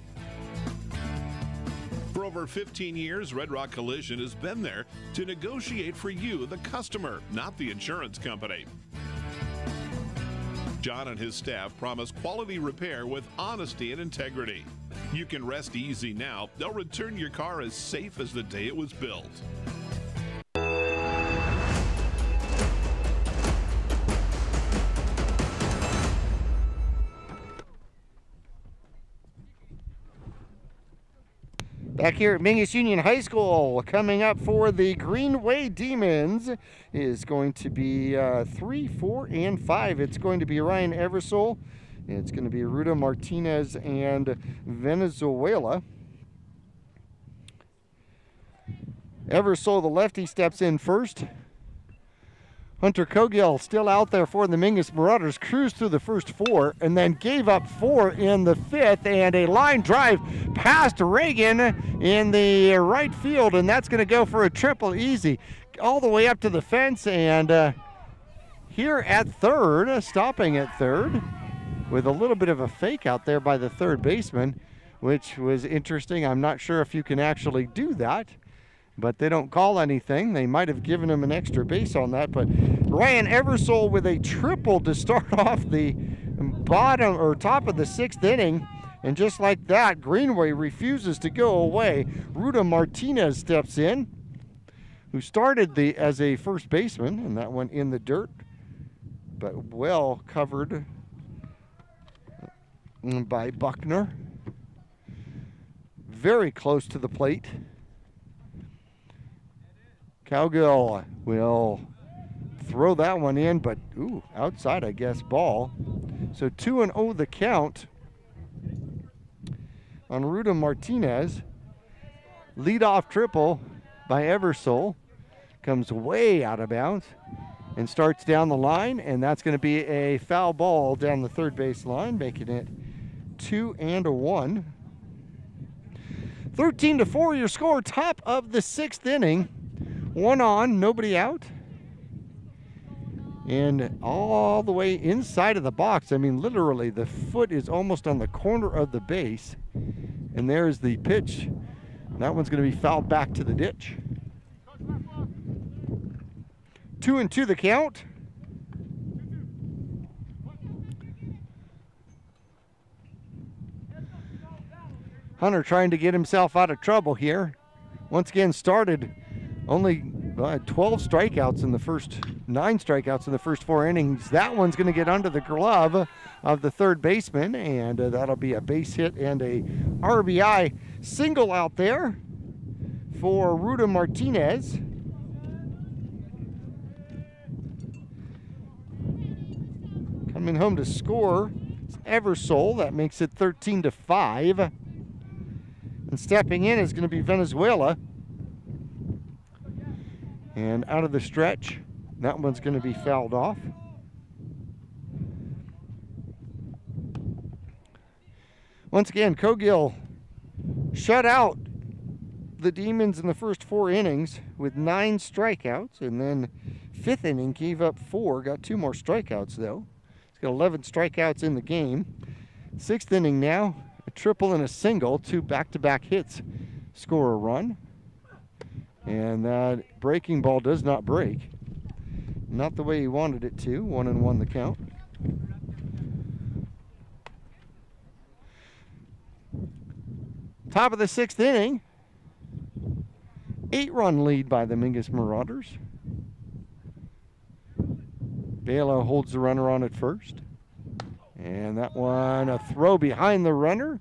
For over 15 years, Red Rock Collision has been there to negotiate for you, the customer, not the insurance company. John and his staff promise quality repair with honesty and integrity. You can rest easy now. They'll return your car as safe as the day it was built. Back here at Mingus Union High School, coming up for the Greenway Demons is going to be 3, 4, and 5. It's going to be Ryan Eversole. It's going to be Ruta Martinez and Venezuela. Eversole, the lefty, steps in first. Hunter Cogill still out there for the Mingus Marauders, cruised through the first 4 and then gave up 4 in the 5th, and a line drive past Reagan in the right field, and that's going to go for a triple easy all the way up to the fence. And here at third, stopping at third with a little bit of a fake out there by the third baseman, which was interesting. I'm not sure if you can actually do that, but they don't call anything. They might have given him an extra base on that. But Ryan Eversole with a triple to start off the bottom or top of the 6th inning. And just like that, Greenway refuses to go away. Ruta Martinez steps in, who started as a first baseman, and that went in the dirt, but well covered by Buckner. Very close to the plate. Cowgill will throw that one in, but ooh, outside, I guess, ball. So 2-0 the count on Ruta Martinez. Leadoff triple by Eversole. Comes way out of bounds and starts down the line, and that's going to be a foul ball down the third base line, making it 2-1. 13-4 your score, top of the 6th inning. 1 on, nobody out. And all the way inside of the box, I mean, literally, the foot is almost on the corner of the base. And there's the pitch. That one's going to be fouled back to the ditch. 2-2 the count. Hunter trying to get himself out of trouble here. Once again, started only 12 strikeouts in the first, 9 strikeouts in the first 4 innings. That one's going to get under the glove of the third baseman, and that'll be a base hit and a RBI single out there for Ruta Martinez. Coming home to score is Eversole. That makes it 13-5. And stepping in is going to be Venezuela. And out of the stretch, that one's going to be fouled off. Once again, Cogill shut out the Demons in the first 4 innings with 9 strikeouts, and then 5th inning gave up 4, got 2 more strikeouts though. He's got 11 strikeouts in the game. 6th inning now, a triple and a single, 2 back-to-back hits score a run. And that breaking ball does not break. Not the way he wanted it to. 1-1 the count. Top of the 6th inning. 8-run lead by the Mingus Marauders. Bela holds the runner on at first. And that one, a throw behind the runner.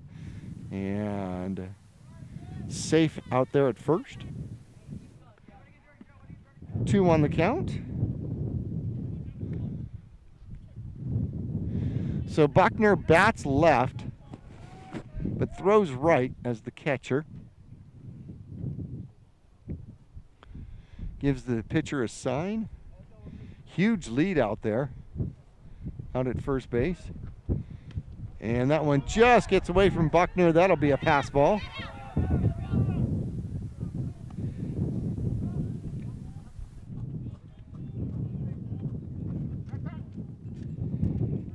And safe out there at first. 2 on the count. So Buckner bats left, but throws right as the catcher. Gives the pitcher a sign. Huge lead out there, out at first base. And that one just gets away from Buckner. That'll be a pass ball.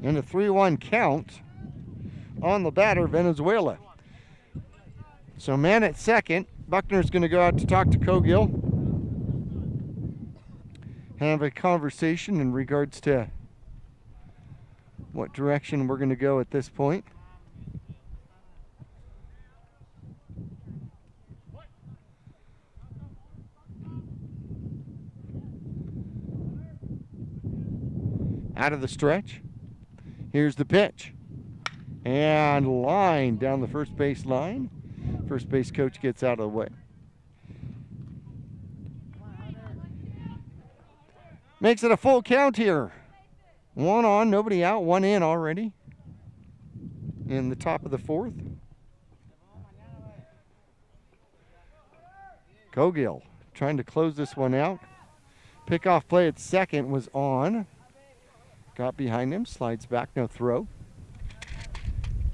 And a 3-1 count on the batter, Venezuela. So man at second. Buckner's going to go out to talk to Cogill. Have a conversation in regards to what direction we're going to go at this point. out of the stretch. Here's the pitch. And line down the first base line. First base coach gets out of the way. Makes it a full count here. 1 on, nobody out, 1 in already. In the top of the 4th. Cogill trying to close this one out. Pickoff play at second was on. Got behind him, slides back, no throw.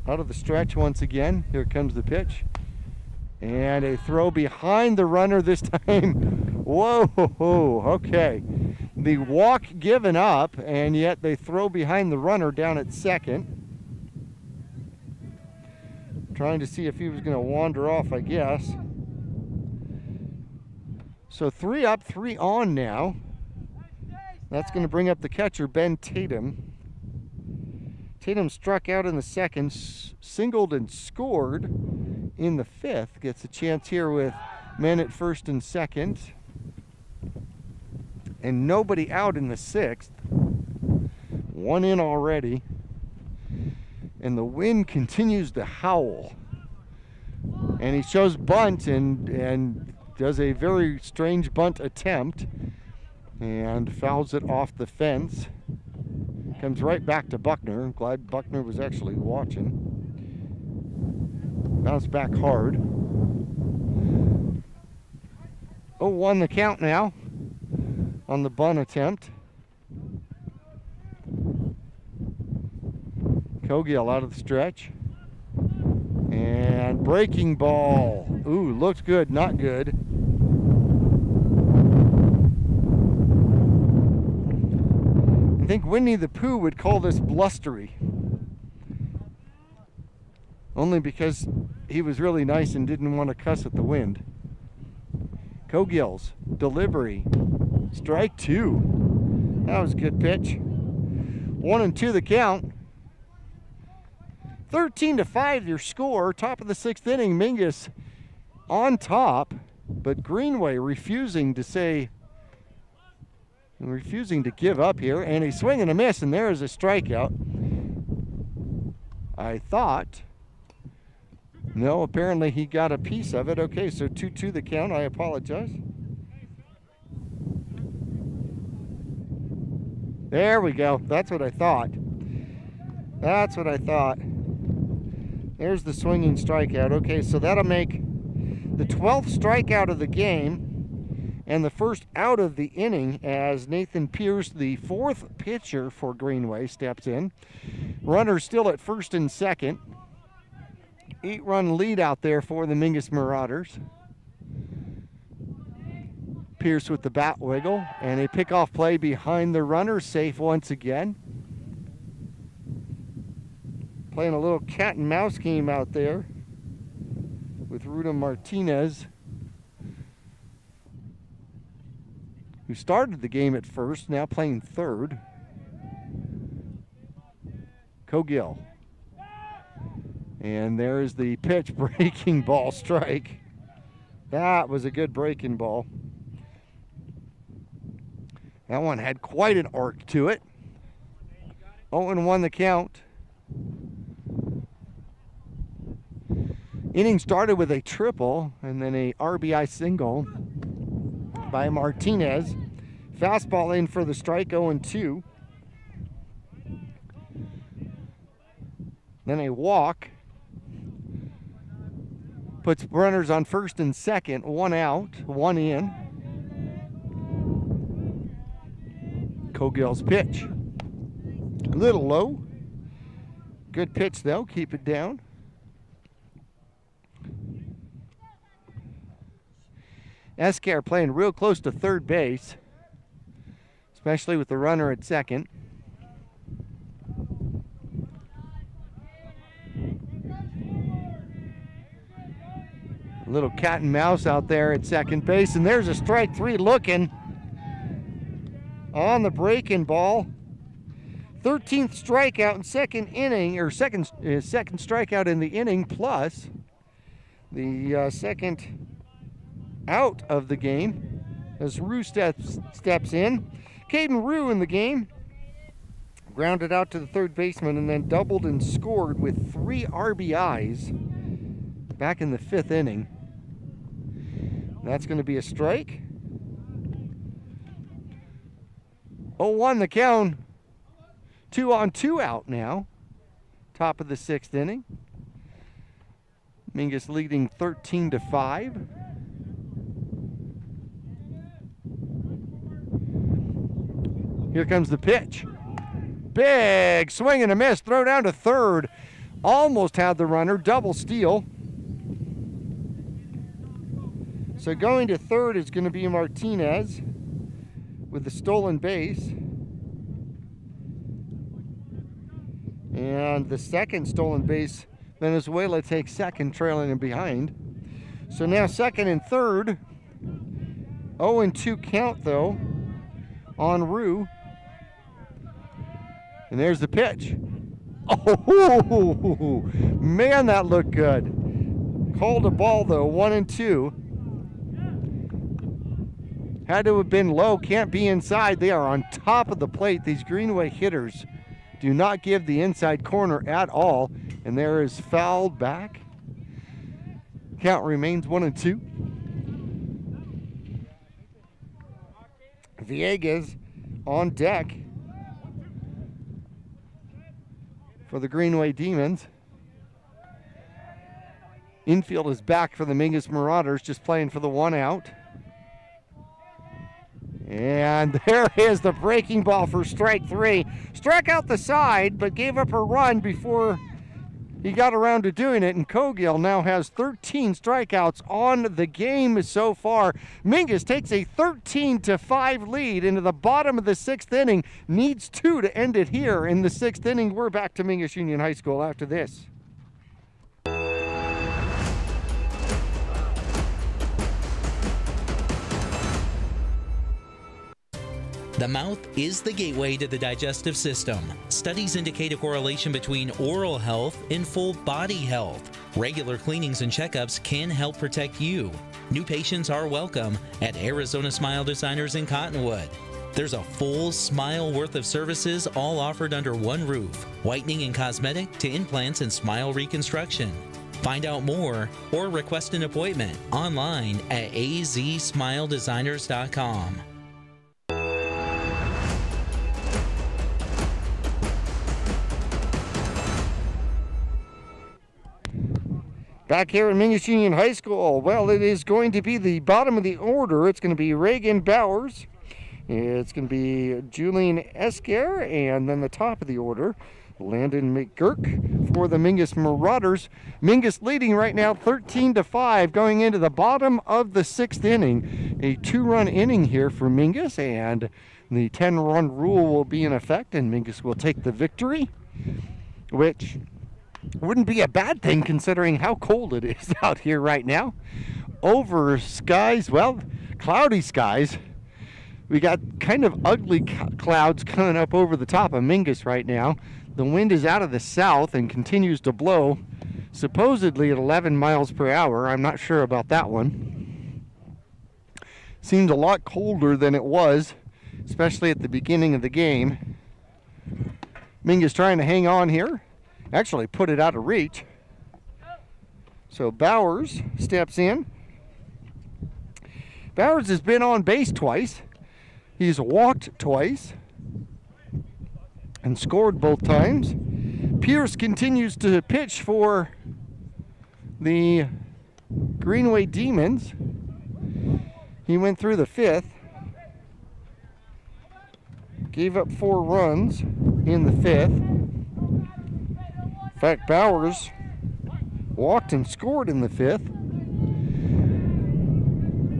Out of the stretch once again. Here comes the pitch. And a throw behind the runner this time. Whoa, okay. The walk given up, and yet they throw behind the runner down at second. Trying to see if he was going to wander off, I guess. So 3 up, 3 on now. That's going to bring up the catcher, Ben Tatum. Tatum struck out in the second, singled and scored in the 5th. Gets a chance here with men at first and second. And nobody out in the 6th. 1 in already. And the wind continues to howl. And he shows bunt and does a very strange bunt attempt and fouls it off the fence. Comes right back to Buckner. I'm glad Buckner was actually watching. Bounced back hard. 0-1 the count now on the bunt attempt. Cogill out of the stretch. And breaking ball. Ooh, looks good, not good. I think Winnie the Pooh would call this blustery. Only because he was really nice and didn't want to cuss at the wind. Cogill's delivery. Strike 2. That was a good pitch. 1-2 the count. 13-5 your score. Top of the 6th inning. Mingus on top, but Greenway refusing to give up here, and a swing and a miss, and there is a strikeout. I thought. No, apparently he got a piece of it. Okay, so 2-2 the count. I apologize. There we go. That's what I thought. That's what I thought. There's the swinging strikeout. Okay, so that'll make the 12th strikeout of the game and the first out of the inning as Nathan Pierce, the 4th pitcher for Greenway, steps in. Runner still at first and second. 8-run lead out there for the Mingus Marauders. Pierce with the bat wiggle and a pickoff play behind the runner, safe once again. Playing a little cat and mouse game out there with Ruda Martinez, who started the game at first, now playing third. Cogill. And there's the pitch, breaking ball strike. That was a good breaking ball. That one had quite an arc to it. 0-1 the count. Inning started with a triple and then a RBI single by Martinez. Fastball in for the strike, 0-2. Then a walk. Puts runners on first and second, 1 out, 1 in. Cogill's pitch. A little low. Good pitch though, keep it down. Esquire playing real close to third base, especially with the runner at second. A little cat and mouse out there at second base, and there's a strike 3 looking on the breaking ball. 13th strikeout in second inning, or second strikeout in the inning, plus the second out of the game as Rue steps in. Caden Rue in the game. grounded out to the third baseman, and then doubled and scored with 3 RBIs back in the 5th inning. That's going to be a strike. 0-1 the count. 2 on, 2 out now. Top of the 6th inning. Mingus leading 13-5. Here comes the pitch. Big swing and a miss. Throw down to third. Almost had the runner. Double steal. So going to third is going to be Martinez with the stolen base. And the second stolen base, Venezuela takes second, trailing him behind. So now second and third. 0-2 count though on Rue. And there's the pitch. Oh, man, that looked good. Called a ball though, 1-2. Had to have been low, can't be inside. They are on top of the plate. These Greenway hitters do not give the inside corner at all. And there is fouled back. Count remains 1-2. Villegas on deck for the Greenway Demons. Infield is back for the Mingus Marauders, just playing for the 1 out. And there is the breaking ball for strike 3. Struck out the side, but gave up a run before he got around to doing it. And Cogill now has 13 strikeouts on the game so far. Mingus takes a 13-5 lead into the bottom of the 6th inning. Needs 2 to end it here in the 6th inning. We're back to Mingus Union High School after this. The mouth is the gateway to the digestive system. Studies indicate a correlation between oral health and full body health. Regular cleanings and checkups can help protect you. New patients are welcome at Arizona Smile Designers in Cottonwood. There's a full smile worth of services all offered under one roof. Whitening and cosmetic to implants and smile reconstruction. Find out more or request an appointment online at azsmiledesigners.com. Back here in Mingus Union High School, well, it is going to be the bottom of the order. It's going to be Reagan Bowers. It's going to be Julian Esquer, and then the top of the order, Landon McGurk for the Mingus Marauders. Mingus leading right now 13-5 going into the bottom of the 6th inning. A 2-run inning here for Mingus, and the 10-run rule will be in effect, and Mingus will take the victory, which wouldn't be a bad thing considering how cold it is out here right now. Over skies, well, cloudy skies. We got kind of ugly clouds coming up over the top of Mingus right now. The wind is out of the south and continues to blow, supposedly at 11 miles per hour. I'm not sure about that one. Seemed a lot colder than it was, especially at the beginning of the game. Mingus trying to hang on here. Actually put it out of reach. So Bowers steps in. Bowers has been on base twice. He's walked twice and scored both times. Pierce continues to pitch for the Greenway Demons. He went through the 5th. Gave up 4 runs in the 5th. In fact, Bowers walked and scored in the 5th.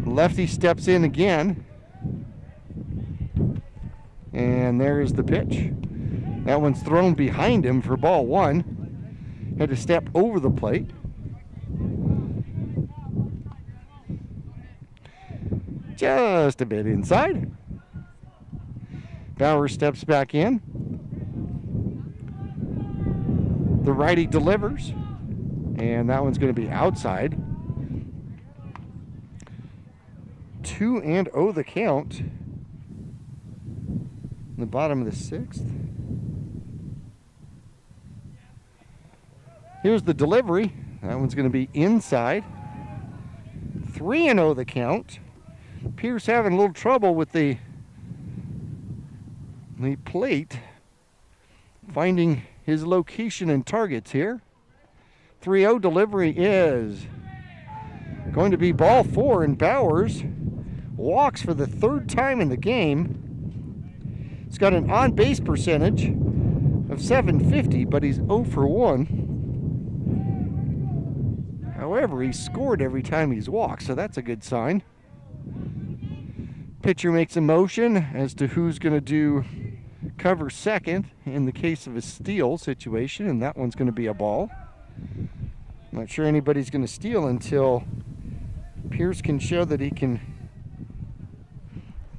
Lefty steps in again. And there's the pitch. That one's thrown behind him for ball 1. Had to step over the plate. Just a bit inside. Bowers steps back in. The righty delivers, and that one's going to be outside. 2-0 the count. In the bottom of the 6th. Here's the delivery. That one's going to be inside. 3-0 the count. Pierce having a little trouble with the plate, finding his location and targets here. 3-0 delivery is going to be ball 4, and Bowers walks for the 3rd time in the game. He's got an on-base percentage of .750, but he's 0 for 1. However, he's scored every time he's walked, so that's a good sign. Pitcher makes a motion as to who's going to do cover second in the case of a steal situation, and that one's going to be a ball. Not sure anybody's going to steal until Pierce can show that he can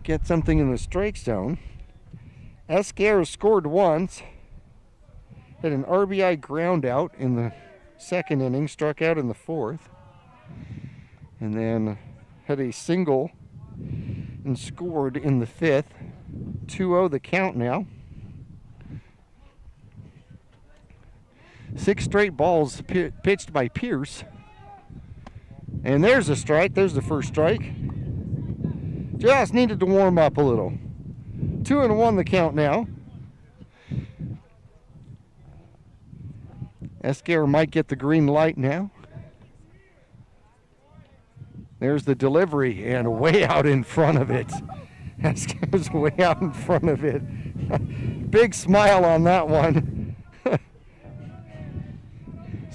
get something in the strike zone. Esquer scored once, had an RBI ground out in the 2nd inning, struck out in the 4th, and then had a single and scored in the 5th. 2-0 the count now. 6 straight balls pitched by Pierce. And there's a strike. There's the first strike. Just needed to warm up a little. 2-1 the count now. Esquer might get the green light now. There's the delivery, and way out in front of it. Esquer's way out in front of it. Big smile on that one.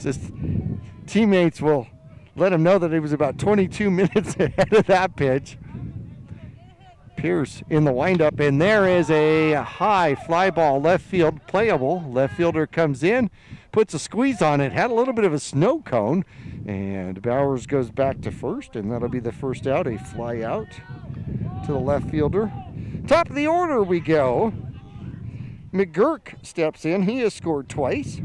Just teammates will let him know that he was about 22 minutes ahead of that pitch. Pierce in the windup, and there is a high fly ball left field, playable. Left fielder comes in, puts a squeeze on it, had a little bit of a snow cone, and Bowers goes back to first, and that'll be the first out, a fly out to the left fielder. Top of the order we go. McGurk steps in. He has scored twice.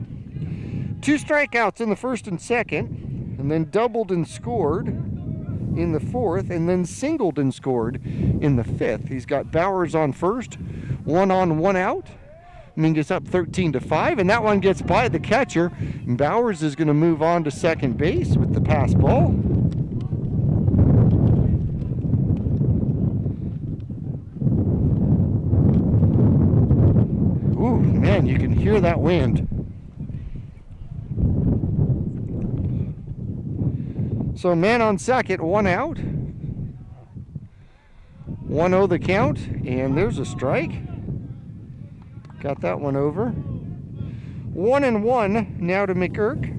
2 strikeouts in the 1st and 2nd, and then doubled and scored in the 4th, and then singled and scored in the 5th. He's got Bowers on first, 1 on, 1 out. Mingus up 13-5, and that one gets by the catcher. And Bowers is going to move on to second base with the pass ball. Ooh, man, you can hear that wind. So man on second, 1 out. 1-0 the count, and there's a strike. Got that one over. 1-1 now to McGurk.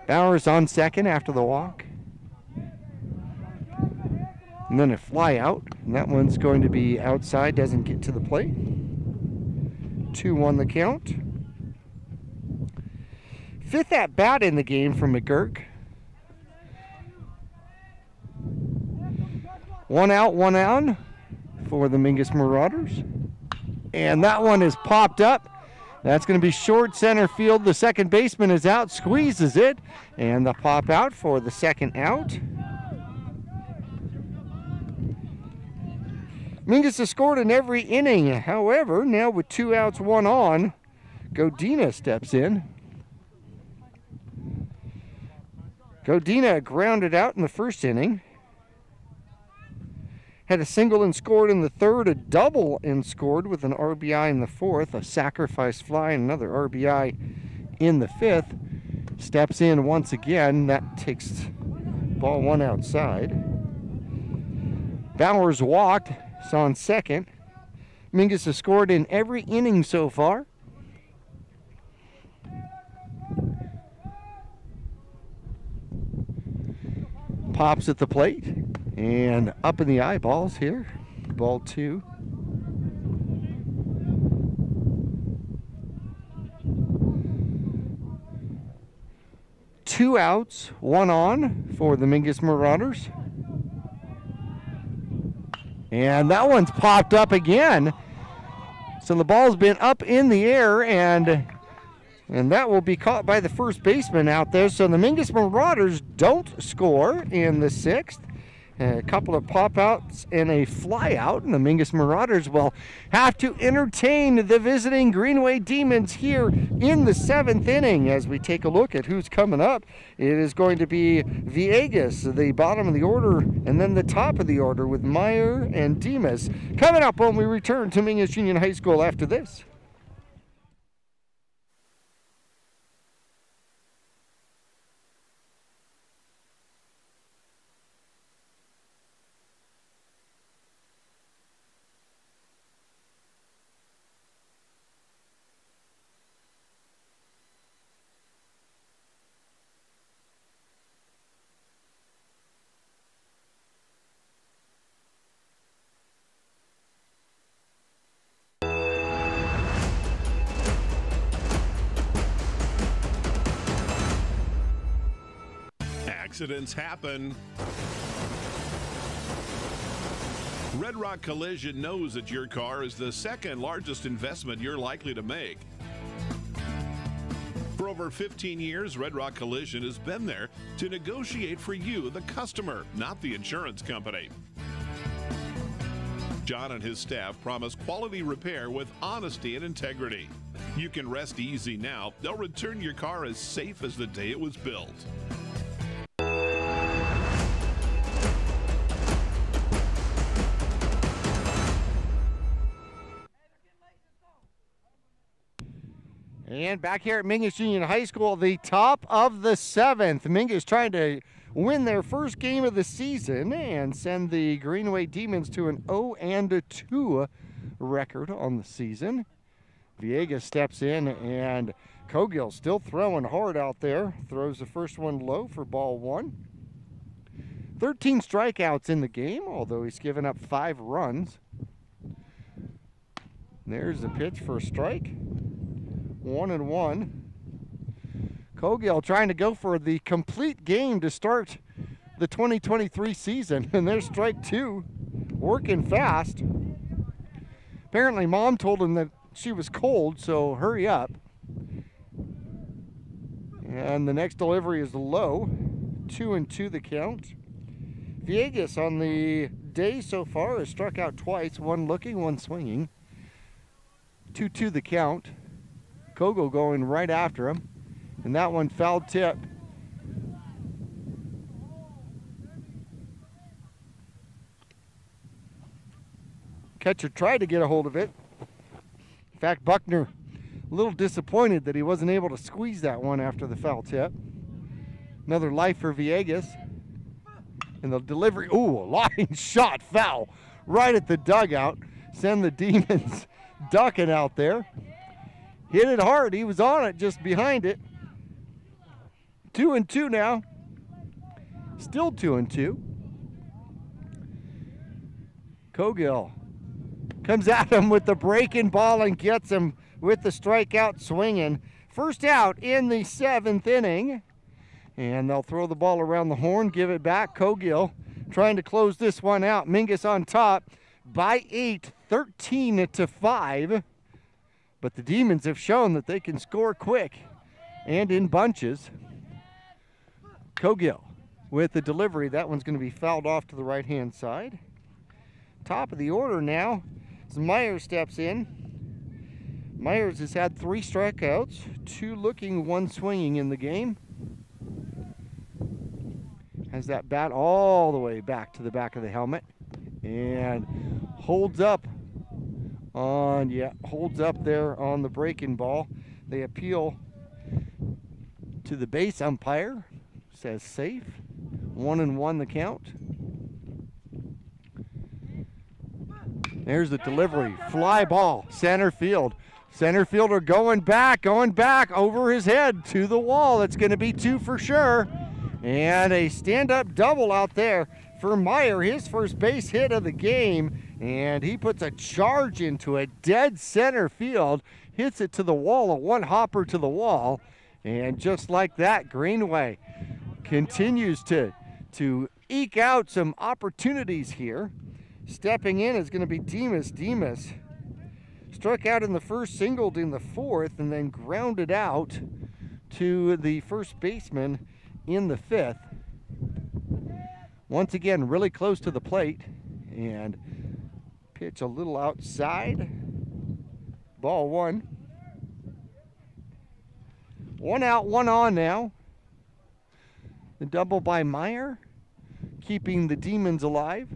Bowers on second after the walk. And then a fly out, and that one's going to be outside, doesn't get to the plate. 2-1 the count. 5th at bat in the game from McGurk. 1 out, 1 on for the Mingus Marauders. And that one is popped up. That's going to be short center field. The second baseman is out, squeezes it, and the pop out for the 2nd out. Mingus has scored in every inning. However, now with 2 outs, 1 on, Godina steps in. Godina grounded out in the 1st inning. Had a single and scored in the 3rd, a double and scored with an RBI in the 4th, a sacrifice fly, and another RBI in the 5th. Steps in once again. That takes ball 1 outside. Bowers walked. It's on second. Mingus has scored in every inning so far. Pops at the plate and up in the eyeballs here. Ball 2. Two outs, 1 on for the Mingus Marauders. And that one's popped up again. So the ball's been up in the air, and that will be caught by the first baseman out there. So the Mingus Marauders don't score in the 6th. A couple of pop-outs and a fly-out, and the Mingus Marauders will have to entertain the visiting Greenway Demons here in the 7th inning. As we take a look at who's coming up, it is going to be Villegas, the bottom of the order, and then the top of the order with Meyer and Demas. Coming up when we return to Mingus Union High School after this. Accidents happen. Red Rock Collision knows that your car is the second largest investment you're likely to make. For over 15 years, Red Rock Collision has been there to negotiate for you, the customer, not the insurance company. John and his staff promise quality repair with honesty and integrity. You can rest easy now. They'll return your car as safe as the day it was built. And back here at Mingus Union High School, the top of the 7th. Mingus trying to win their first game of the season and send the Greenway Demons to an 0-2 record on the season. Villegas steps in, and Cogill still throwing hard out there. Throws the first one low for ball 1. 13 strikeouts in the game, although he's given up 5 runs. There's the pitch for a strike. 1-1. Cogill trying to go for the complete game to start the 2023 season, and there's strike 2, working fast. Apparently mom told him that she was cold, so hurry up. And the next delivery is low. 2-2 the count. Villegas on the day so far has struck out twice, one looking, one swinging. 2-2 the count. Kogo going right after him, and that one foul tip. Catcher tried to get a hold of it. In fact, Buckner a little disappointed that he wasn't able to squeeze that one after the foul tip. Another life for Villegas. And the delivery, ooh, a line shot foul right at the dugout. Send the Demons ducking out there. Hit it hard. He was on it, just behind it. 2-2 now. Still 2-2. Cogill comes at him with the breaking ball and gets him with the strikeout swinging. First out in the 7th inning. And they'll throw the ball around the horn, give it back. Cogill trying to close this one out. Mingus on top by 8, 13-5. But the Demons have shown that they can score quick and in bunches. Cogill with the delivery. That one's going to be fouled off to the right-hand side. Top of the order now as Myers steps in. Myers has had 3 strikeouts, 2 looking, 1 swinging in the game. Has that bat all the way back to the back of the helmet and holds up there on the breaking ball. They appeal to the base umpire, says safe. 1-1 the count. There's the delivery, fly ball, center field. Center fielder going back over his head to the wall. That's going to be 2 for sure. And a stand-up double out there for Meyer, his first base hit of the game. And he puts a charge into a dead center field, hits it to the wall, a one-hopper to the wall. And just like that, Greenway continues to eke out some opportunities here. Stepping in is going to be Demas. Demas struck out in the first, singled in the 4th, and then grounded out to the first baseman in the 5th. Once again, really close to the plate, and pitch a little outside. Ball one. 1 out, 1 on now. The double by Meyer, keeping the Demons alive.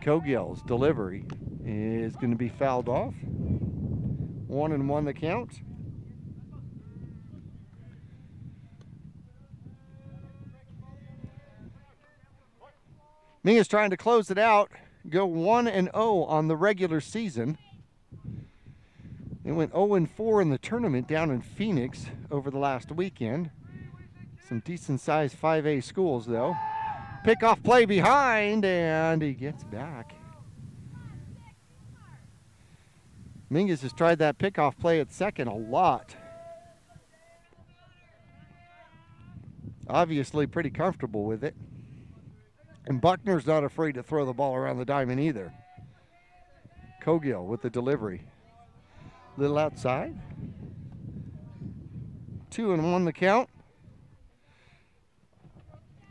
Cogill's delivery is going to be fouled off. 1-1 the count. Mingus trying to close it out, go 1-0 on the regular season. They went 0-4 in the tournament down in Phoenix over the last weekend. Some decent-sized 5A schools, though. Pickoff play behind, and he gets back. Mingus has tried that pickoff play at second a lot. Obviously pretty comfortable with it. And Buckner's not afraid to throw the ball around the diamond either. Cogill with the delivery. Little outside. 2-1 the count.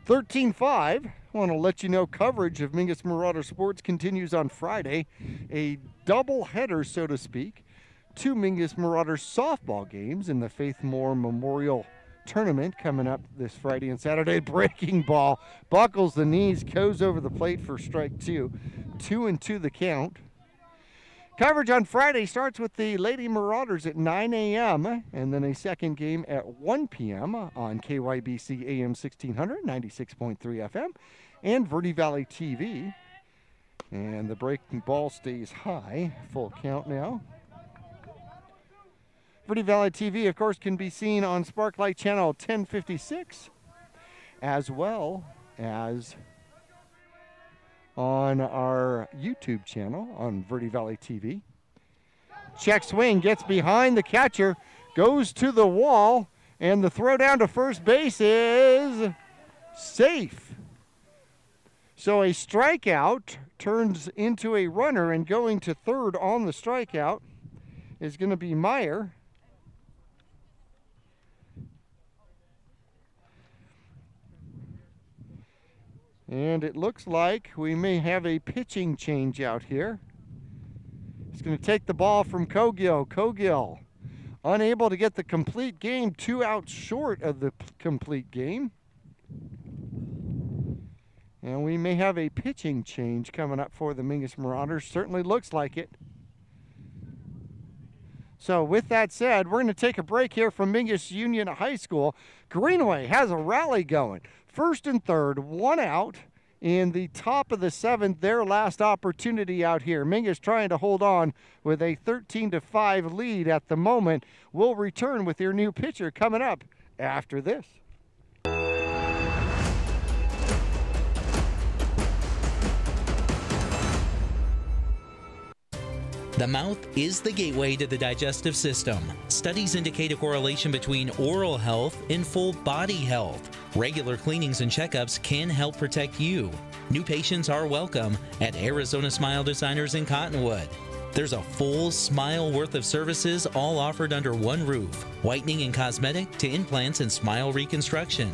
13-5. I want to let you know coverage of Mingus Marauder Sports continues on Friday. A double header, so to speak. 2 Mingus Marauder softball games in the Faith Moore Memorial Tournament coming up this Friday and Saturday. Breaking ball. Buckles the knees, goes over the plate for strike 2. 2-2 the count. Coverage on Friday starts with the Lady Marauders at 9 a.m. and then a second game at 1 p.m. on KYBC AM 1600, 96.3 FM, and Verde Valley TV. And the breaking ball stays high. Full count now. Verde Valley TV, of course, can be seen on Sparklight Channel 1056, as well as on our YouTube channel on Verde Valley TV. Check swing, gets behind the catcher, goes to the wall, and the throw down to first base is safe. So a strikeout turns into a runner, and going to third on the strikeout is going to be Meyer. And it looks like we may have a pitching change out here. He's going to take the ball from Cogill. Cogill unable to get the complete game, 2 outs short of the complete game. And we may have a pitching change coming up for the Mingus Marauders. Certainly looks like it. So with that said, we're going to take a break here from Mingus Union High School. Greenway has a rally going. First and third, 1 out in the top of the 7th, their last opportunity out here. Mingus trying to hold on with a 13-5 lead at the moment. We'll return with your new pitcher coming up after this. The mouth is the gateway to the digestive system. Studies indicate a correlation between oral health and full body health. Regular cleanings and checkups can help protect you. New patients are welcome at Arizona Smile Designers in Cottonwood. There's a full smile worth of services all offered under one roof. Whitening and cosmetic to implants and smile reconstruction.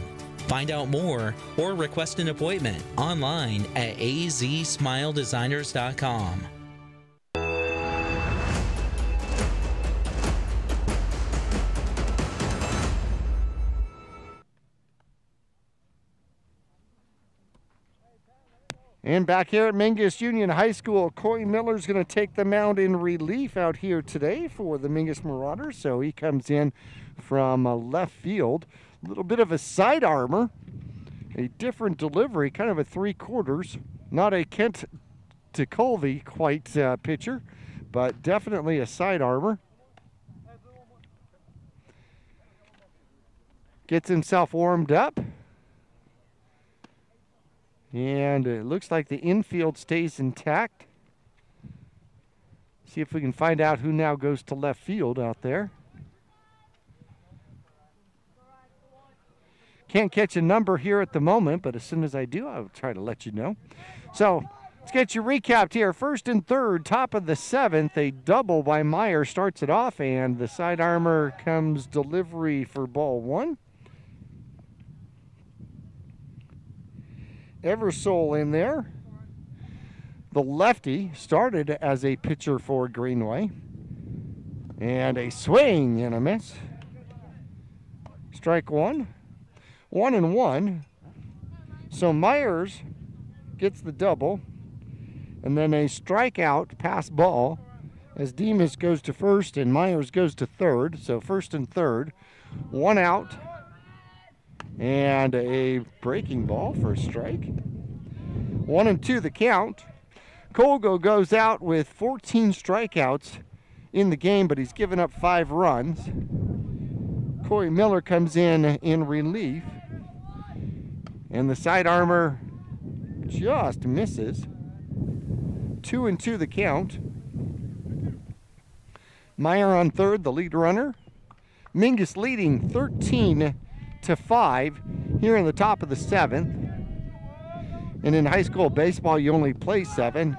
Find out more or request an appointment online at azsmiledesigners.com. And back here at Mingus Union High School, Coy Miller's going to take the mound in relief out here today for the Mingus Marauders. So he comes in from left field. A little bit of a side armor, a different delivery, kind of a 3/4. Not a Kent to Colby quite pitcher, but definitely a side armor. Gets himself warmed up. And it looks like the infield stays intact. See if we can find out who now goes to left field out there. Can't catch a number here at the moment, but as soon as I do, I'll try to let you know. So let's get you recapped here. First and third, top of the 7th, a double by Meyer starts it off, and the side armor comes delivery for ball 1. Eversole in there. The lefty started as a pitcher for Greenway. And a swing and a miss. Strike one. 1-1. So Myers gets the double. And then a strikeout pass ball as Demas goes to first and Myers goes to third. So first and third. 1 out. And a breaking ball for a strike. 1-2 the count. Colgo goes out with 14 strikeouts in the game, but he's given up 5 runs. Corey Miller comes in relief. And the side armor just misses. 2-2 the count. Meyer on third, the lead runner. Mingus leading 13-5 here in the top of the 7th. And in high school baseball, you only play 7.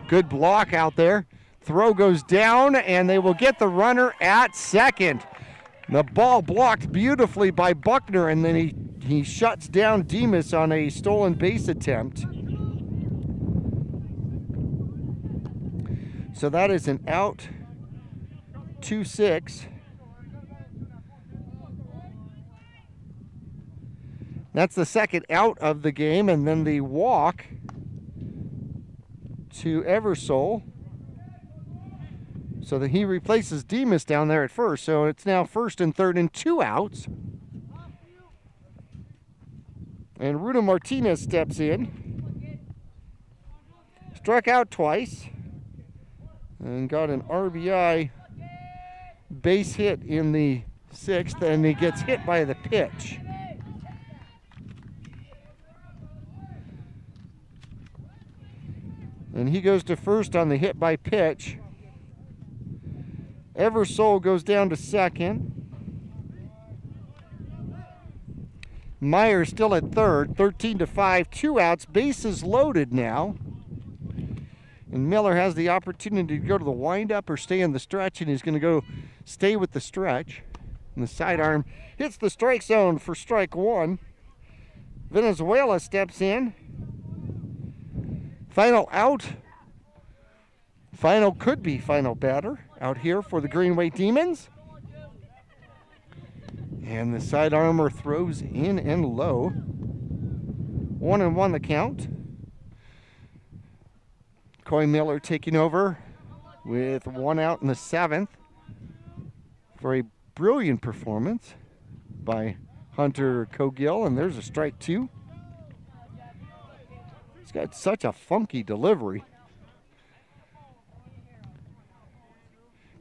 Good block out there. Throw goes down, and they will get the runner at second. The ball blocked beautifully by Buckner, and then he shuts down Demas on a stolen base attempt. So that is an out. 2-6. That's the second out of the game, and then the walk to Eversole. So that he replaces Demas down there at first. So it's now first and third and 2 outs. And Ruda Martinez steps in. Struck out twice. And got an RBI base hit in the 6th. And he gets hit by the pitch. And he goes to first on the hit by pitch. Eversole goes down to second. Meyer still at third, 13-5, 2 outs, bases loaded now. And Miller has the opportunity to go to the windup or stay in the stretch, and he's going to go stay with the stretch. And the sidearm hits the strike zone for strike 1. Venezuela steps in. Final out. Could be final batter out here for the Greenway Demons. And the side armor throws in and low. 1-1 the count. Coy Miller taking over with 1 out in the 7th for a brilliant performance by Hunter Cogill. And there's a strike 2. He's got such a funky delivery.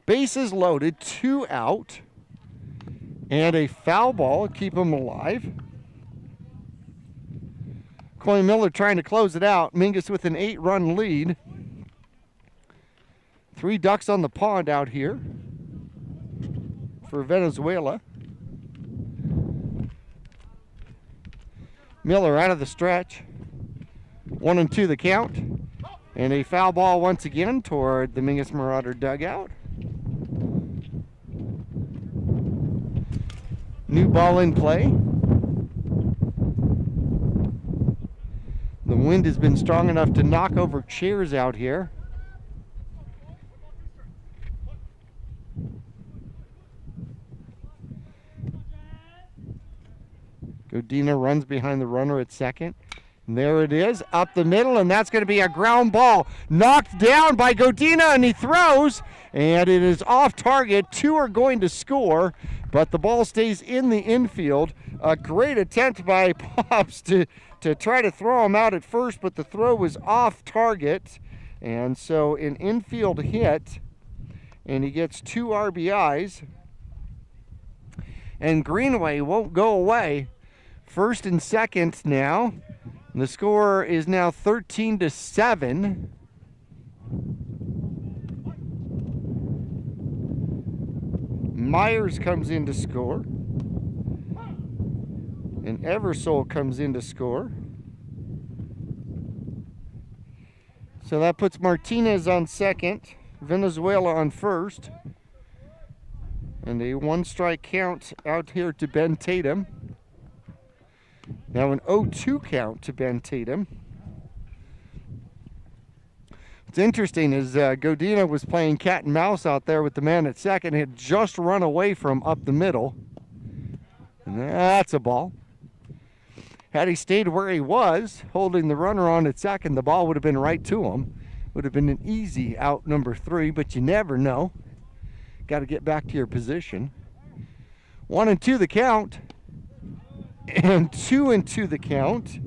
Bases loaded, 2 out, and a foul ball to keep him alive. Coy Miller trying to close it out. Mingus with an 8-run lead. 3 ducks on the pond out here for Venezuela. Miller out of the stretch. 1-2 the count. And a foul ball once again toward the Mingus Marauder dugout. New ball in play. The wind has been strong enough to knock over chairs out here. Godina runs behind the runner at second. And there it is, up the middle, and that's going to be a ground ball. Knocked down by Godina, and he throws, and it is off target. 2 are going to score, but the ball stays in the infield. A great attempt by Pops to try to throw him out at first, but the throw was off target. And so an infield hit, and he gets 2 RBIs. And Greenway won't go away. First and second now. And the score is now 13-7. Myers comes in to score. And Eversole comes in to score. So that puts Martinez on second, Venezuela on first. And a 1-strike count out here to Ben Tatum. Now an 0-2 count to Ben Tatum. What's interesting is Godina was playing cat and mouse out there with the man at second. He had just run away from up the middle. And that's a ball. Had he stayed where he was, holding the runner on at second, the ball would have been right to him. Would have been an easy out number 3, but you never know. Got to get back to your position. 1-2 the count. And 2-2 the count.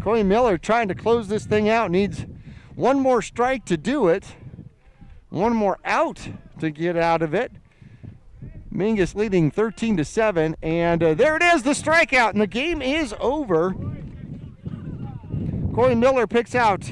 Corey Miller trying to close this thing out. Needs one more strike to do it. One more out to get out of it. Mingus leading 13-7, and there it is, the strikeout, and the game is over. Corey Miller picks out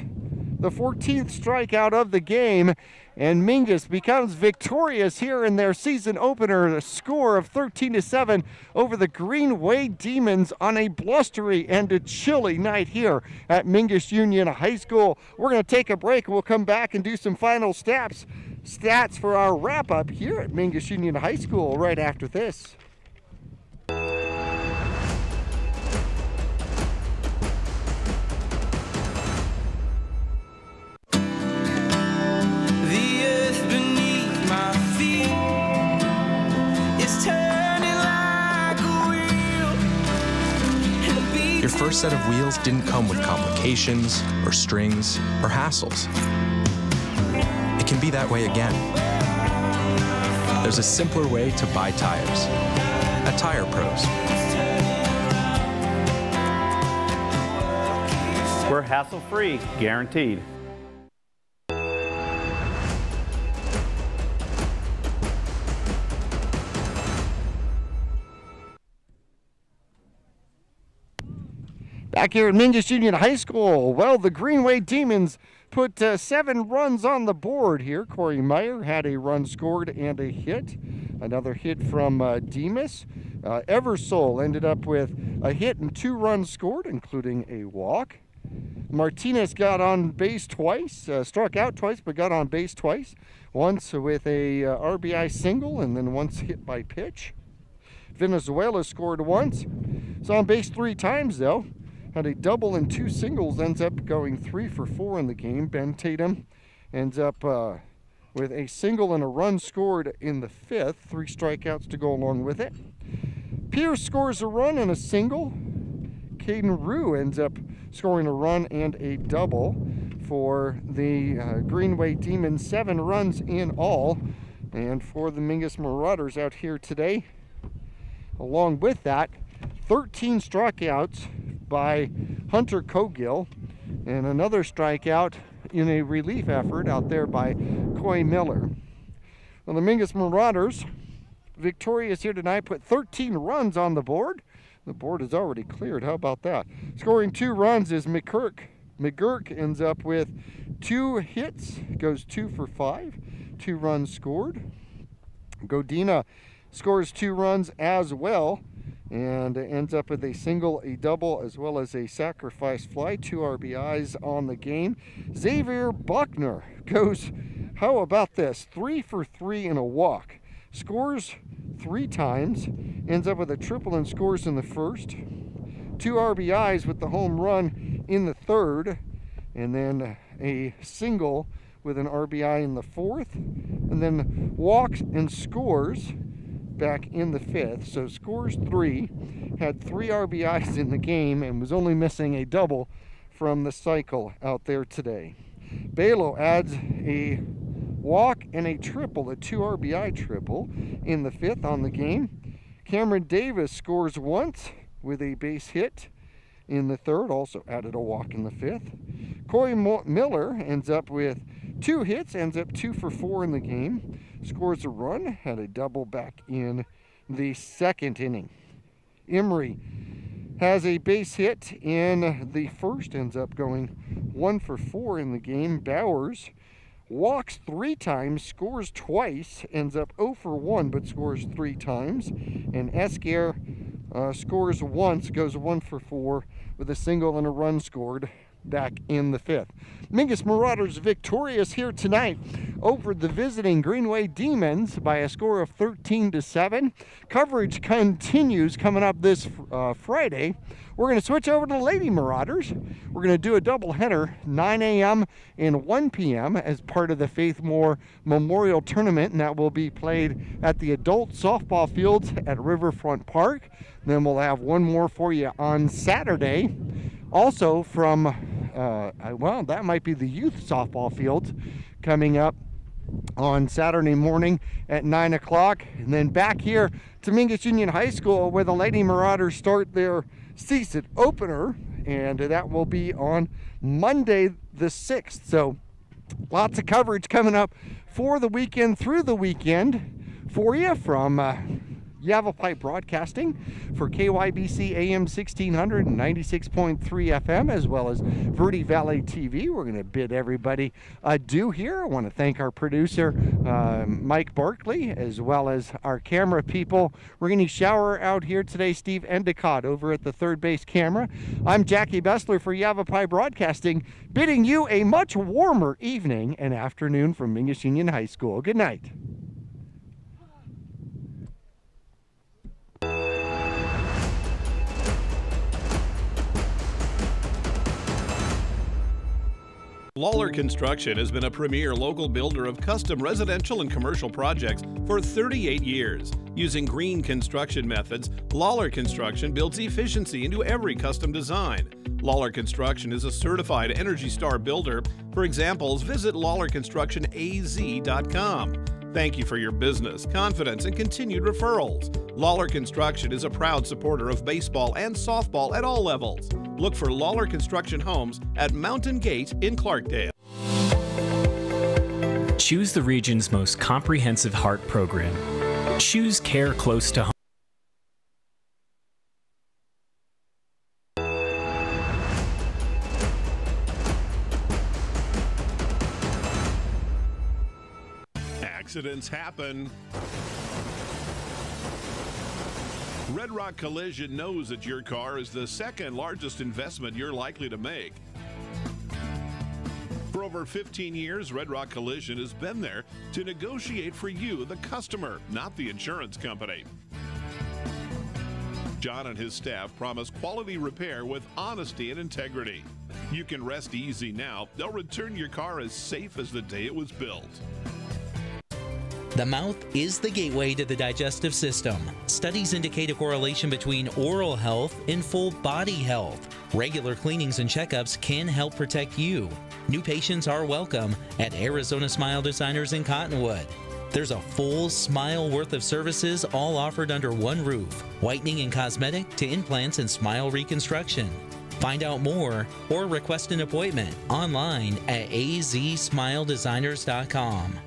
the 14th strikeout of the game, and Mingus becomes victorious here in their season opener, a score of 13-7 over the Greenway Demons on a blustery and a chilly night here at Mingus Union High School. We're going to take a break, and we'll come back and do some final stats for our wrap-up here at Mingus Union High School right after this. Your first set of wheels didn't come with complications, or strings, or hassles. It can be that way again. There's a simpler way to buy tires at Tire Pros. We're hassle-free, guaranteed. Back here at Mingus Union High School, well, the Greenway Demons put 7 runs on the board here. Corey Meyer had a run scored and a hit. Another hit from Demas. Eversole ended up with a hit and 2 runs scored, including a walk. Martinez got on base twice, struck out twice, but got on base twice. Once with a RBI single and then once hit by pitch. Venezuela scored once. Was on base 3 times, though. Had a double and 2 singles, ends up going 3 for 4 in the game. Ben Tatum ends up with a single and a run scored in the 5th. 3 strikeouts to go along with it. Pierce scores a run and a single. Caden Rue ends up scoring a run and a double for the Greenway Demons. 7 runs in all. And for the Mingus Marauders out here today, along with that, 13 strikeouts by Hunter Cogill, and another strikeout in a relief effort out there by Coy Miller. Well, the Mingus Marauders, victorious here tonight, put 13 runs on the board. The board is already cleared. How about that? Scoring 2 runs is McGurk. McGurk ends up with 2 hits, goes 2 for 5, 2 runs scored. Godina scores 2 runs as well, and ends up with a single, a double, as well as a sacrifice fly. 2 RBIs on the game. Xavier Buckner goes, how about this, 3 for 3 in a walk. Scores 3 times, ends up with a triple and scores in the 1st. 2 RBIs with the home run in the 3rd, and then a single with an RBI in the 4th, and then walks and scores back in the 5th. So scores 3, had 3 RBIs in the game, and was only missing a double from the cycle out there today. Balo adds a walk and a triple, a 2 RBI triple in the 5th on the game. Cameron Davis scores once with a base hit in the 3rd, also added a walk in the 5th. Corey Miller ends up with 2 hits, ends up 2 for 4 in the game. Scores a run, had a double back in the 2nd inning. Emery has a base hit in the 1st, ends up going 1 for 4 in the game. Bowers walks 3 times, scores twice, ends up 0 for 1, but scores 3 times. And Esquer scores once, goes 1 for 4 with a single and a run scored. back in the 5th. Mingus Marauders victorious here tonight over the visiting Greenway Demons by a score of 13-7. Coverage continues coming up this Friday. We're going to switch over to the Lady Marauders. We're going to do a doubleheader, 9 a.m. and 1 p.m. as part of the Faith Moore Memorial Tournament, and that will be played at the adult softball fields at Riverfront Park. Then we'll have one more for you on Saturday. Also from, well, that might be the youth softball fields coming up on Saturday morning at 9 o'clock. And then back here to Mingus Union High School where the Lady Marauders start their season opener, and that will be on Monday the 6th. So lots of coverage coming up for the weekend, through the weekend for you from Yavapai Broadcasting for KYBC AM 1600 and 96.3 FM, as well as Verde Valley TV. We're going to bid everybody adieu here. I want to thank our producer, Mike Barkley, as well as our camera people. We're going to shower out here today, Steve Endicott over at the third base camera. I'm Jackie Bessler for Yavapai Broadcasting, bidding you a much warmer evening and afternoon from Mingus Union High School. Good night. Lawler Construction has been a premier local builder of custom residential and commercial projects for 38 years. Using green construction methods, Lawler Construction builds efficiency into every custom design. Lawler Construction is a certified Energy Star builder. For examples, visit LawlerConstructionAZ.com. Thank you for your business, confidence, and continued referrals. Lawler Construction is a proud supporter of baseball and softball at all levels. Look for Lawler Construction Homes at Mountain Gate in Clarkdale. Choose the region's most comprehensive heart program. Choose care close to home. Accidents happen. Red Rock Collision knows that your car is the second largest investment you're likely to make. For over 15 years, Red Rock Collision has been there to negotiate for you, the customer, not the insurance company. John and his staff promise quality repair with honesty and integrity. You can rest easy now. They'll return your car as safe as the day it was built. The mouth is the gateway to the digestive system. Studies indicate a correlation between oral health and full body health. Regular cleanings and checkups can help protect you. New patients are welcome at Arizona Smile Designers in Cottonwood. There's a full smile worth of services all offered under one roof. Whitening and cosmetic to implants and smile reconstruction. Find out more or request an appointment online at azsmiledesigners.com.